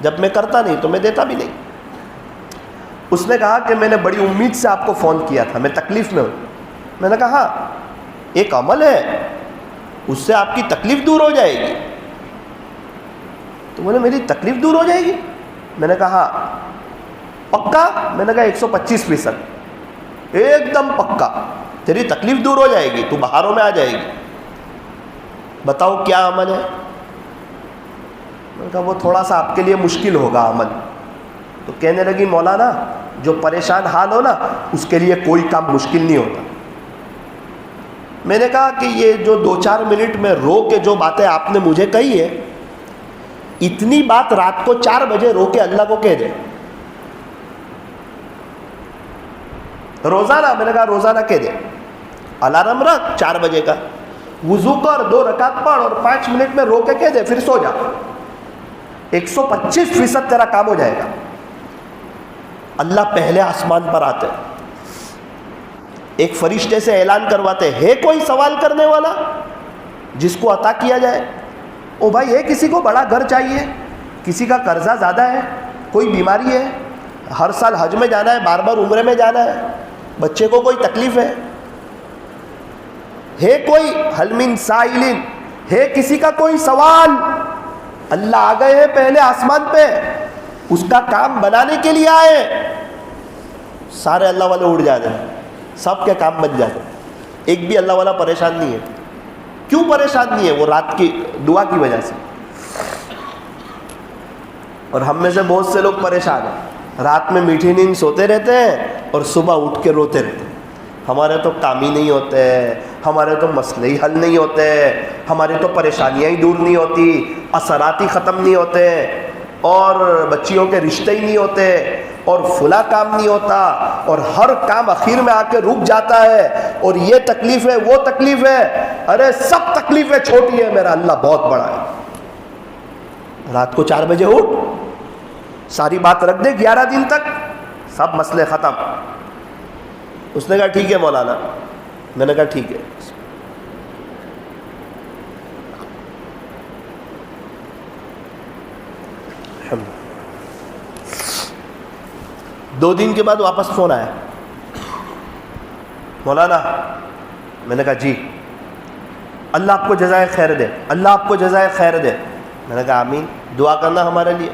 جب میں کرتا نہیں تو میں دیتا بھی نہیں. اس نے کہا کہ میں نے بڑی امید سے آپ کو فون کیا تھا، میں تکلیف میں ہوں. میں نے کہا ہاں ایک عمل ہے اس سے آپ کی تکلیف دور ہو جائے گی. تو بولے میری تکلیف دور ہو جائے گی؟ میں نے کہا ہاں. پکا؟ میں نے کہا 125%. ایک دم پکا تیری تکلیف دور ہو جائے گی، تو بہاروں میں آ جائے گی. بتاؤ کیا عمل ہے؟ میں نے کہا وہ تھوڑا سا آپ کے لیے مشکل ہوگا عمل. تو کہنے لگی مولانا جو پریشان حال ہو نا اس کے لیے کوئی کام مشکل نہیں ہوتا. میں نے کہا کہ یہ جو 2-4 منٹ میں رو کے جو باتیں آپ نے مجھے کہی ہے، اتنی بات رات کو 4 بجے رو کے اللہ کو کہہ دے روزانہ. میں نے کہا روزانہ کہہ دے. الارم رکھ 4 بجے کا، وضو کر 2 رکعت پڑھ اور 5 منٹ میں رو کے کہہ دے، پھر سو جا. 125% تیرا کام ہو جائے گا. اللہ پہلے آسمان پر آتے، ایک فرشتے سے اعلان کرواتے ہے کوئی سوال کرنے والا جس کو عطا کیا جائے. او بھائی ہے کسی کو بڑا گھر چاہیے، کسی کا قرضہ زیادہ ہے، کوئی بیماری ہے، ہر سال حج میں جانا ہے، بار بار عمرے میں جانا ہے، بچے کو کوئی تکلیف ہے کوئی حل من سائل، ہے کسی کا کوئی سوال. اللہ آ گئے ہیں پہلے آسمان پہ، اس کا کام بنانے کے لیے آئے. سارے اللہ والے اڑ جاتے ہیں، سب کے کام بن جاتے ہیں. ایک بھی اللہ والا پریشان نہیں ہے. کیوں پریشان نہیں ہے؟ وہ رات کی دعا کی وجہ سے. اور ہم میں سے بہت سے لوگ پریشان ہیں، رات میں میٹھی نیند سوتے رہتے ہیں اور صبح اٹھ کے روتے رہتے ہیں. ہمارے تو کام ہی نہیں ہوتے، ہمارے تو مسئلے ہی حل نہیں ہوتے، ہماری تو پریشانیاں ہی دور نہیں ہوتی، اثرات ہی ختم نہیں ہوتے، اور بچیوں کے رشتے ہی نہیں ہوتے، اور فلاں کام نہیں ہوتا، اور ہر کام اخیر میں آ کے رک جاتا ہے، اور یہ تکلیف ہے وہ تکلیف ہے. ارے سب تکلیفیں چھوٹی ہے، میرا اللہ بہت بڑا ہے. رات کو 4 بجے اٹھ، ساری بات رکھ دے 11 دن تک، سب مسئلے ختم. اس نے کہا ٹھیک ہے مولانا. میں نے کہا ٹھیک ہے. الحمد 2 دن کے بعد واپس فون آیا، مولانا. میں نے کہا جی. اللہ آپ کو جزائے خیر دے، اللہ آپ کو جزائے خیر دے. میں نے کہا آمین، دعا کرنا ہمارے لیے.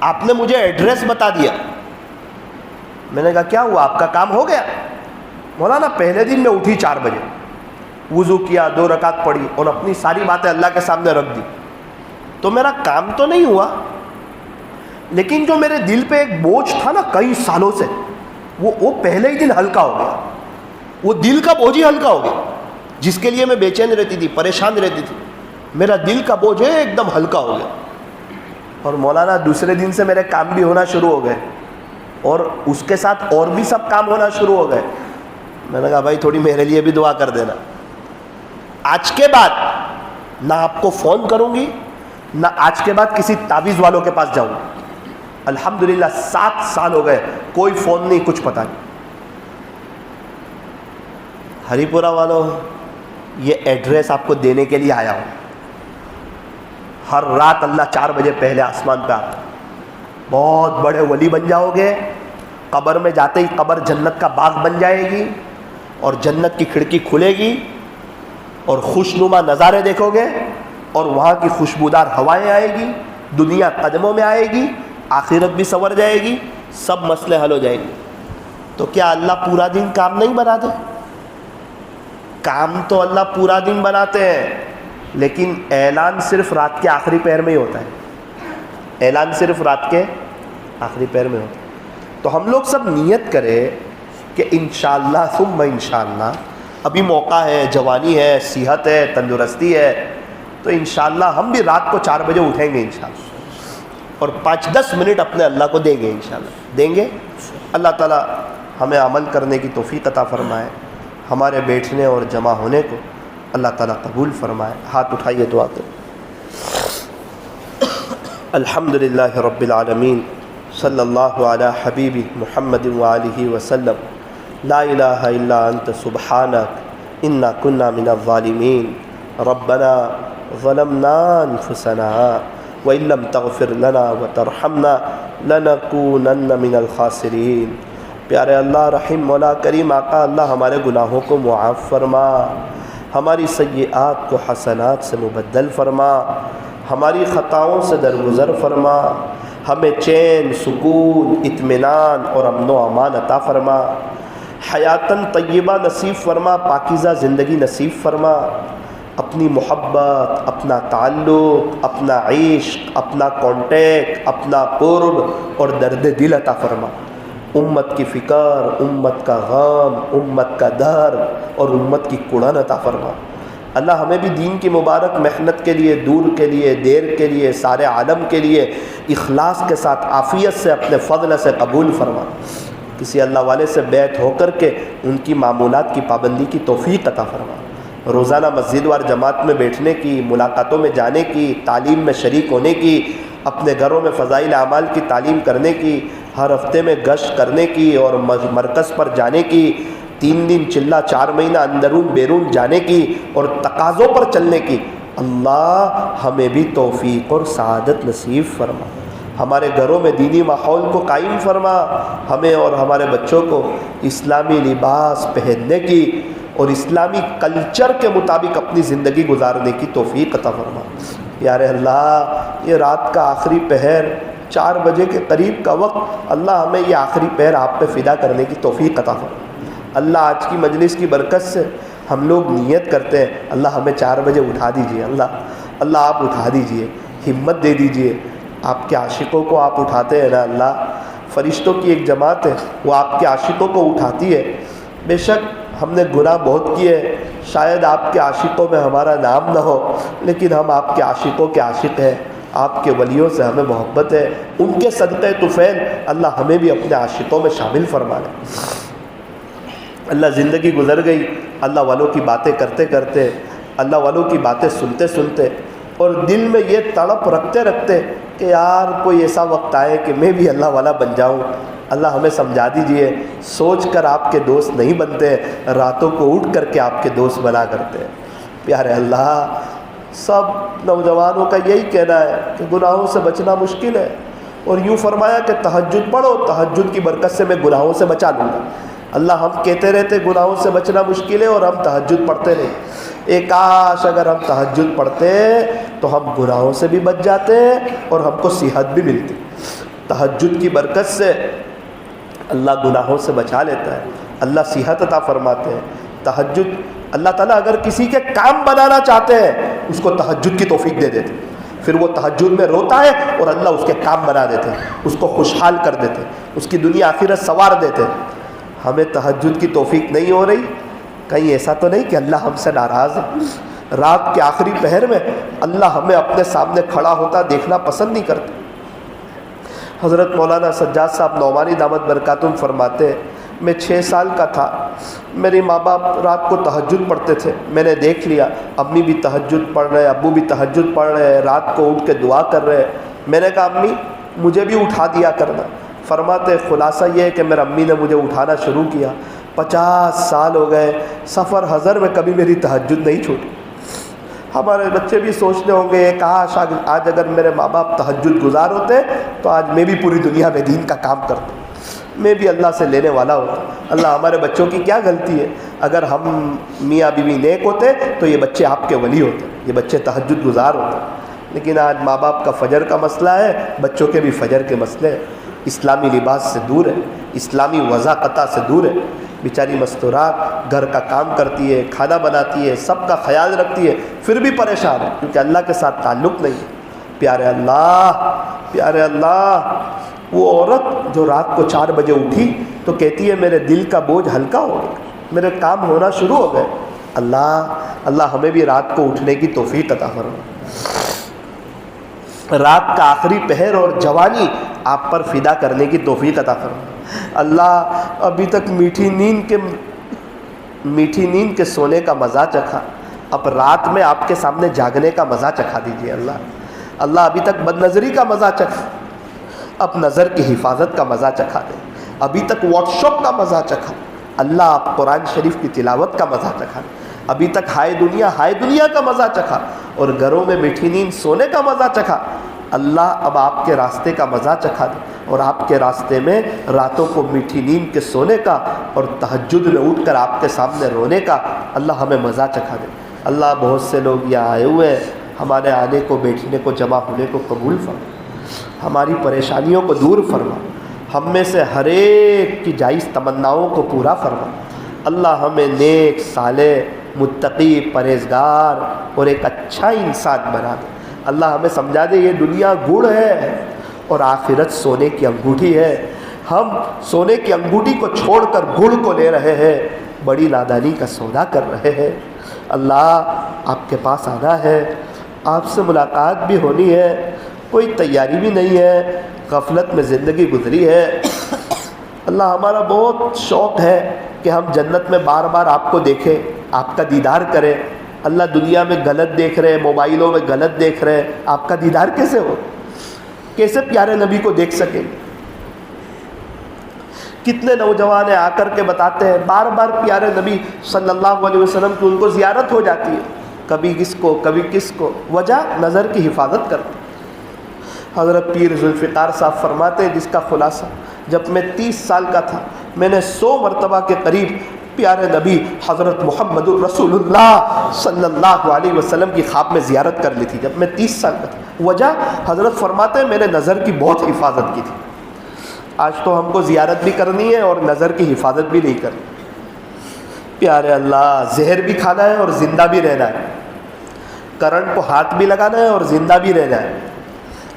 آپ نے مجھے ایڈریس بتا دیا. میں نے کہا کیا ہوا، آپ کا کام ہو گیا؟ مولانا پہلے دن میں اٹھی 4 بجے، وضو کیا، 2 رکعت پڑھی اور اپنی ساری باتیں اللہ کے سامنے رکھ دی. تو میرا کام تو نہیں ہوا، لیکن جو میرے دل پہ ایک بوجھ تھا نا کئی سالوں سے، وہ پہلے ہی دن ہلکا ہو گیا. وہ دل کا بوجھ ہی ہلکا ہو گیا. جس کے لیے میں بے چین رہتی تھی، پریشان رہتی تھی، میرا دل کا بوجھ ہے ایک دم ہلکا ہو گیا. اور مولانا دوسرے دن سے میرے کام بھی ہونا شروع ہو گئے، اور اس کے ساتھ اور بھی سب کام ہونا شروع ہو گئے. میں نے کہا بھائی تھوڑی میرے لیے بھی دعا کر دینا. آج کے بعد نہ آپ کو فون کروں گی، نہ آج کے بعد کسی تعویذ والوں کے پاس جاؤں گی. الحمدللہ 7 سال ہو گئے، کوئی فون نہیں، کچھ پتہ نہیں. ہری پورہ والوں، یہ ایڈریس آپ کو دینے کے لیے آیا ہوں. ہر رات اللہ 4 بجے پہلے آسمان پہ آتا. بہت بڑے ولی بن جاؤ گے. قبر میں جاتے ہی قبر جنت کا باغ بن جائے گی، اور جنت کی کھڑکی کھلے گی، اور خوشنما نظارے دیکھو گے، اور وہاں کی خوشبودار ہوائیں آئے گی، دنیا قدموں میں آئے گی، آخرت بھی سنور جائے گی، سب مسئلے حل ہو جائیں گے. تو کیا اللہ پورا دن کام نہیں بنا دے؟ کام تو اللہ پورا دن بناتے ہیں، لیکن اعلان صرف رات کے آخری پہر میں ہی ہوتا ہے. اعلان صرف رات کے آخری پہر میں ہوتا ہے. تو ہم لوگ سب نیت کریں کہ انشاءاللہ ثم انشاءاللہ ابھی موقع ہے، جوانی ہے، صحت ہے، تندرستی ہے، تو انشاءاللہ ہم بھی رات کو 4 بجے اٹھیں گے انشاءاللہ، اور 5-10 منٹ اپنے اللہ کو دیں گے انشاءاللہ، دیں گے۔ اللہ تعالیٰ ہمیں عمل کرنے کی توفیق عطا فرمائے، ہمارے بیٹھنے اور جمع ہونے کو اللہ تعالیٰ قبول فرمائے۔ ہاتھ اٹھائیے، دعا کریں۔ الحمدللہ رب العالمین، صلی اللہ علی حبیبی محمد وآلہ وسلم، لا الہ الا انت سبحانک انا کنا من الظالمین، ربنا ظلمنا انفسنا وان لم تغفر لنا وترحمنا لنکونن من الخاسرین۔ پیارے اللہ، رحیم مولا کریم آقا اللہ، ہمارے گناہوں کو معاف فرما، ہماری سیئات کو حسنات سے مبدل فرما، ہماری خطاؤں سے درگزر فرما، ہمیں چین، سکون، اطمینان اور امن و امان عطا فرما، حیاتاً طیبہ نصیب فرما، پاکیزہ زندگی نصیب فرما، اپنی محبت، اپنا تعلق، اپنا عشق، اپنا کانٹیکٹ، اپنا قرب اور درد دل عطا فرما، امت کی فکر، امت کا غم، امت کا درد اور امت کی کڑن عطا فرما۔ اللہ ہمیں بھی دین کی مبارک محنت کے لیے، دور کے لیے، دیر کے لیے، سارے عالم کے لیے اخلاص کے ساتھ عافیت سے اپنے فضل سے قبول فرما۔ کسی اللہ والے سے بیعت ہو کر کے ان کی معمولات کی پابندی کی توفیق عطا فرما، روزانہ مسجد وار جماعت میں بیٹھنے کی، ملاقاتوں میں جانے کی، تعلیم میں شریک ہونے کی، اپنے گھروں میں فضائل اعمال کی تعلیم کرنے کی، ہر ہفتے میں گشت کرنے کی اور مرکز پر جانے کی، 3 دن چلہ 4 مہینہ اندرون بیرون جانے کی اور تقاضوں پر چلنے کی۔ اللہ ہمیں بھی توفیق اور سعادت نصیب فرما، ہمارے گھروں میں دینی ماحول کو قائم فرما، ہمیں اور ہمارے بچوں کو اسلامی لباس پہننے کی اور اسلامی کلچر کے مطابق اپنی زندگی گزارنے کی توفیق عطا فرما۔ یار اللہ، یہ رات کا آخری پہر 4 بجے کے قریب کا وقت، اللہ ہمیں یہ آخری پہر آپ پہ فدا کرنے کی توفیق عطا فرما۔ اللہ آج کی مجلس کی برکت سے ہم لوگ نیت کرتے ہیں، اللہ ہمیں 4 بجے اٹھا دیجئے، اللہ آپ اٹھا دیجئے، ہمت دے دیجئے۔ آپ کے عاشقوں کو آپ اٹھاتے ہیں نا اللہ، فرشتوں کی ایک جماعت ہے وہ آپ کے عاشقوں کو اٹھاتی ہے۔ بے شک ہم نے گناہ بہت کیے، شاید آپ کے عاشقوں میں ہمارا نام نہ ہو، لیکن ہم آپ کے عاشقوں کے عاشق ہیں، آپ کے ولیوں سے ہمیں محبت ہے، ان کے صدقے طفیل اللہ ہمیں بھی اپنے عاشقوں میں شامل فرما لے۔ اللہ زندگی گزر گئی اللہ والوں کی باتیں کرتے کرتے، اللہ والوں کی باتیں سنتے سنتے، اور دل میں یہ تڑپ رکھتے رکھتے کہ یار کوئی ایسا وقت آئے کہ میں بھی اللہ والا بن جاؤں۔ اللہ ہمیں سمجھا دیجئے، سوچ کر آپ کے دوست نہیں بنتے، راتوں کو اٹھ کر کے آپ کے دوست بنا کرتے ہیں۔ پیارے اللہ، سب نوجوانوں کا یہی کہنا ہے کہ گناہوں سے بچنا مشکل ہے، اور یوں فرمایا کہ تہجد پڑھو، تہجد کی برکت سے میں گناہوں سے بچا لوں گا۔ اللہ ہم کہتے رہتے گناہوں سے بچنا مشکل ہے اور ہم تہجد پڑھتے نہیں۔ کاش اگر ہم تہجد پڑھتے تو ہم گناہوں سے بھی بچ جاتے اور ہم کو صحت بھی ملتی۔ تہجد کی برکت سے اللہ گناہوں سے بچا لیتا ہے، اللہ صحت عطا فرماتے ہیں۔ تہجد اللہ تعالیٰ اگر کسی کے کام بنانا چاہتے ہیں اس کو تہجد کی توفیق دے دیتے، پھر وہ تہجد میں روتا ہے اور اللہ اس کے کام بنا دیتے ہیں، اس کو خوشحال کر دیتے ہیں، اس کی دنیا آخرت سنوار دیتے ہیں۔ ہمیں تہجد کی توفیق نہیں ہو رہی، کہیں ایسا تو نہیں کہ اللہ ہم سے ناراض ہے؟ رات کے آخری پہر میں اللہ ہمیں اپنے سامنے کھڑا ہوتا دیکھنا پسند نہیں کرتے۔ حضرت مولانا سجاد صاحب نعمانی دامت برکاتہم فرماتے ہیں، میں 6 سال کا تھا، میرے ماں باپ رات کو تہجد پڑھتے تھے، میں نے دیکھ لیا امی بھی تہجد پڑھ رہے، ابو بھی تہجد پڑھ رہے، رات کو اٹھ کے دعا کر رہے۔ میں نے کہا امی مجھے بھی اٹھا دیا کرنا۔ فرماتے خلاصہ یہ ہے کہ میری امی نے مجھے اٹھانا شروع کیا، 50 سال ہو گئے، سفر حضر میں کبھی میری تہجد نہیں چھوٹی۔ ہمارے بچے بھی سوچتے ہوں گے کاش آج اگر میرے ماں باپ تہجد گزار ہوتے تو آج میں بھی پوری دنیا میں دین کا کام کرتا، میں بھی اللہ سے لینے والا ہوتا۔ اللہ ہمارے بچوں کی کیا غلطی ہے؟ اگر ہم میاں بیوی نیک ہوتے تو یہ بچے آپ کے ولی ہوتے، یہ بچے تہجد گزار ہوتے۔ لیکن آج ماں باپ کا فجر کا مسئلہ ہے، بچوں کے بھی فجر کے مسئلے ہیں، اسلامی لباس سے دور ہے، اسلامی وضاقتہ سے دور ہے، بیچاری مستورات گھر کا کام کرتی ہے، کھانا بناتی ہے، سب کا خیال رکھتی ہے، پھر بھی پریشان ہے کیونکہ اللہ کے ساتھ تعلق نہیں ہے۔ پیارے اللہ، وہ عورت جو رات کو 4 بجے اٹھی تو کہتی ہے میرے دل کا بوجھ ہلکا ہو گیا، میرے کام ہونا شروع ہو گئے. اللہ ہمیں بھی رات کو اٹھنے کی توفیق عطا فرما. رات کا آخری پہر اور جوانی آپ پر فدا کرنے کی توفیق عطا فرما. اللہ ابھی تک میٹھی نیند کے سونے کا مزہ چکھا، اب رات میں آپ کے سامنے جاگنے کا مزہ چکھا دیجیے. اللہ ابھی تک بد نظری کا مزہ چکھا، اب نظر کی حفاظت کا مزہ چکھا دے. ابھی تک واٹس ایپ کا مزہ چکھا، اللہ آپ قرآن شریف کی تلاوت کا مزہ چکھا. ابھی تک ہائے دنیا کا مزہ چکھا اور گھروں میں میٹھی نیند سونے کا مزہ چکھا. اللہ اب آپ کے راستے کا مزہ چکھا دے اور آپ کے راستے میں راتوں کو میٹھی نیند کے سونے کا اور تہجد میں اٹھ کر آپ کے سامنے رونے کا اللہ ہمیں مزہ چکھا دے. اللہ بہت سے لوگ یہاں آئے ہوئے ہیں، ہمارے آنے کو، بیٹھنے کو، جمع ہونے کو قبول فرما. ہماری پریشانیوں کو دور فرما. ہم میں سے ہر ایک کی جائز تمناؤں کو پورا فرما. اللہ ہمیں نیک، صالح، متقی، پرہیزگار اور ایک اچھا انسان بنا دے. اللہ ہمیں سمجھا دے یہ دنیا گڑ ہے اور آخرت سونے کی انگوٹھی ہے. ہم سونے کی انگوٹھی کو چھوڑ کر گڑ کو لے رہے ہیں، بڑی نادانی کا سودا کر رہے ہیں. اللہ آپ کے پاس آنا ہے، آپ سے ملاقات بھی ہونی ہے، کوئی تیاری بھی نہیں ہے، غفلت میں زندگی گزری ہے. اللہ ہمارا بہت شوق ہے کہ ہم جنت میں بار بار آپ کو دیکھیں، آپ کا دیدار کریں. اللہ دنیا میں غلط دیکھ رہے ہیں، موبائلوں میں غلط دیکھ رہے ہیں، آپ کا دیدار کیسے ہو؟ کیسے پیارے نبی کو دیکھ سکیں؟ کتنے نوجوان آ کر کے بتاتے ہیں بار بار پیارے نبی صلی اللہ علیہ وسلم کی ان کو زیارت ہو جاتی ہے، کبھی کس کو کبھی کس کو. وجہ نظر کی حفاظت کرتے. حضرت پیر ذوالفقار صاحب فرماتے ہیں، جس کا خلاصہ جب میں 30 سال کا تھا میں نے 100 مرتبہ کے قریب پیارے نبی حضرت محمد الرسول اللہ صلی اللہ علیہ وسلم کی خواب میں زیارت کر لی تھی جب میں 30 سال کا تھا. وجہ حضرت فرماتے ہیں میں نے نظر کی بہت حفاظت کی تھی. آج تو ہم کو زیارت بھی کرنی ہے اور نظر کی حفاظت بھی نہیں کرنی. پیارے اللہ زہر بھی کھانا ہے اور زندہ بھی رہنا ہے، کرنٹ کو ہاتھ بھی لگانا ہے اور زندہ بھی رہنا ہے.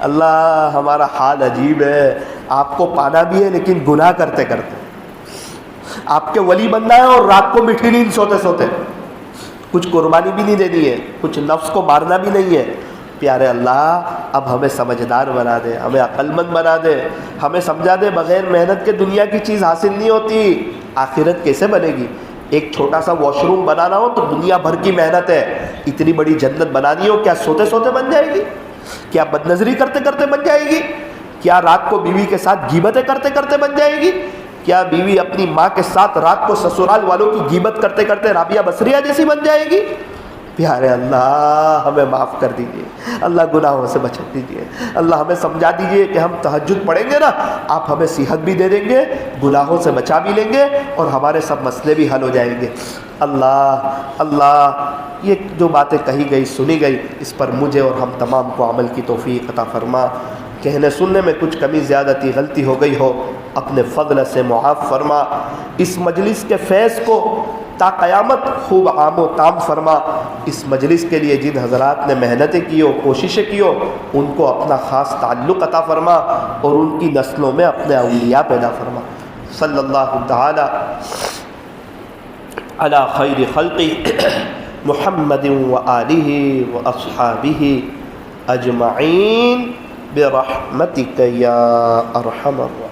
اللہ ہمارا حال عجیب ہے، آپ کو پانا بھی ہے لیکن گناہ کرتے کرتے. آپ کے ولی بننا ہے اور رات کو میٹھی نیند سوتے سوتے. کچھ قربانی بھی نہیں دینی ہے، کچھ نفس کو مارنا بھی نہیں ہے. پیارے اللہ اب ہمیں سمجھدار بنا دے، ہمیں عقل مند بنا دے، ہمیں سمجھا دے بغیر محنت کے دنیا کی چیز حاصل نہیں ہوتی. آخرت کیسے بنے گی؟ ایک چھوٹا سا واش روم بنانا ہو تو دنیا بھر کی محنت ہے. اتنی بڑی جنت بنانی ہو کیا سوتے سوتے بن جائے گی؟ کیا بد نظری کرتے کرتے بن جائے گی؟ کیا رات کو بیوی کے ساتھ غیبتیں کرتے کرتے بن جائے گی؟ کیا بیوی اپنی ماں کے ساتھ رات کو سسرال والوں کی غیبت کرتے کرتے رابعہ بصریہ جیسی بن جائے گی؟ پیارے اللہ ہمیں معاف کر دیجئے، اللہ گناہوں سے بچا دیجئے. اللہ ہمیں سمجھا دیجئے کہ ہم تہجد پڑھیں گے نا آپ ہمیں صحت بھی دے دیں گے، گناہوں سے بچا بھی لیں گے اور ہمارے سب مسئلے بھی حل ہو جائیں گے. اللہ یہ جو باتیں کہی گئی سنی گئی اس پر مجھے اور ہم تمام کو عمل کی توفیق عطا فرما. کہنے سننے میں کچھ کمی زیادتی غلطی ہو گئی ہو اپنے فضل سے معاف فرما. اس مجلس کے فیض کو تا قیامت خوب عام و تام فرما. اس مجلس کے لیے جن حضرات نے محنتیں کی ہو، کوششیں کی ہو، ان کو اپنا خاص تعلق عطا فرما اور ان کی نسلوں میں اپنے اولیاء پیدا فرما. صلی اللہ تعالی علی خیر خلقی محمد وآلہ واصحابہ اجمعین برحمتک یا ارحم الراحمین.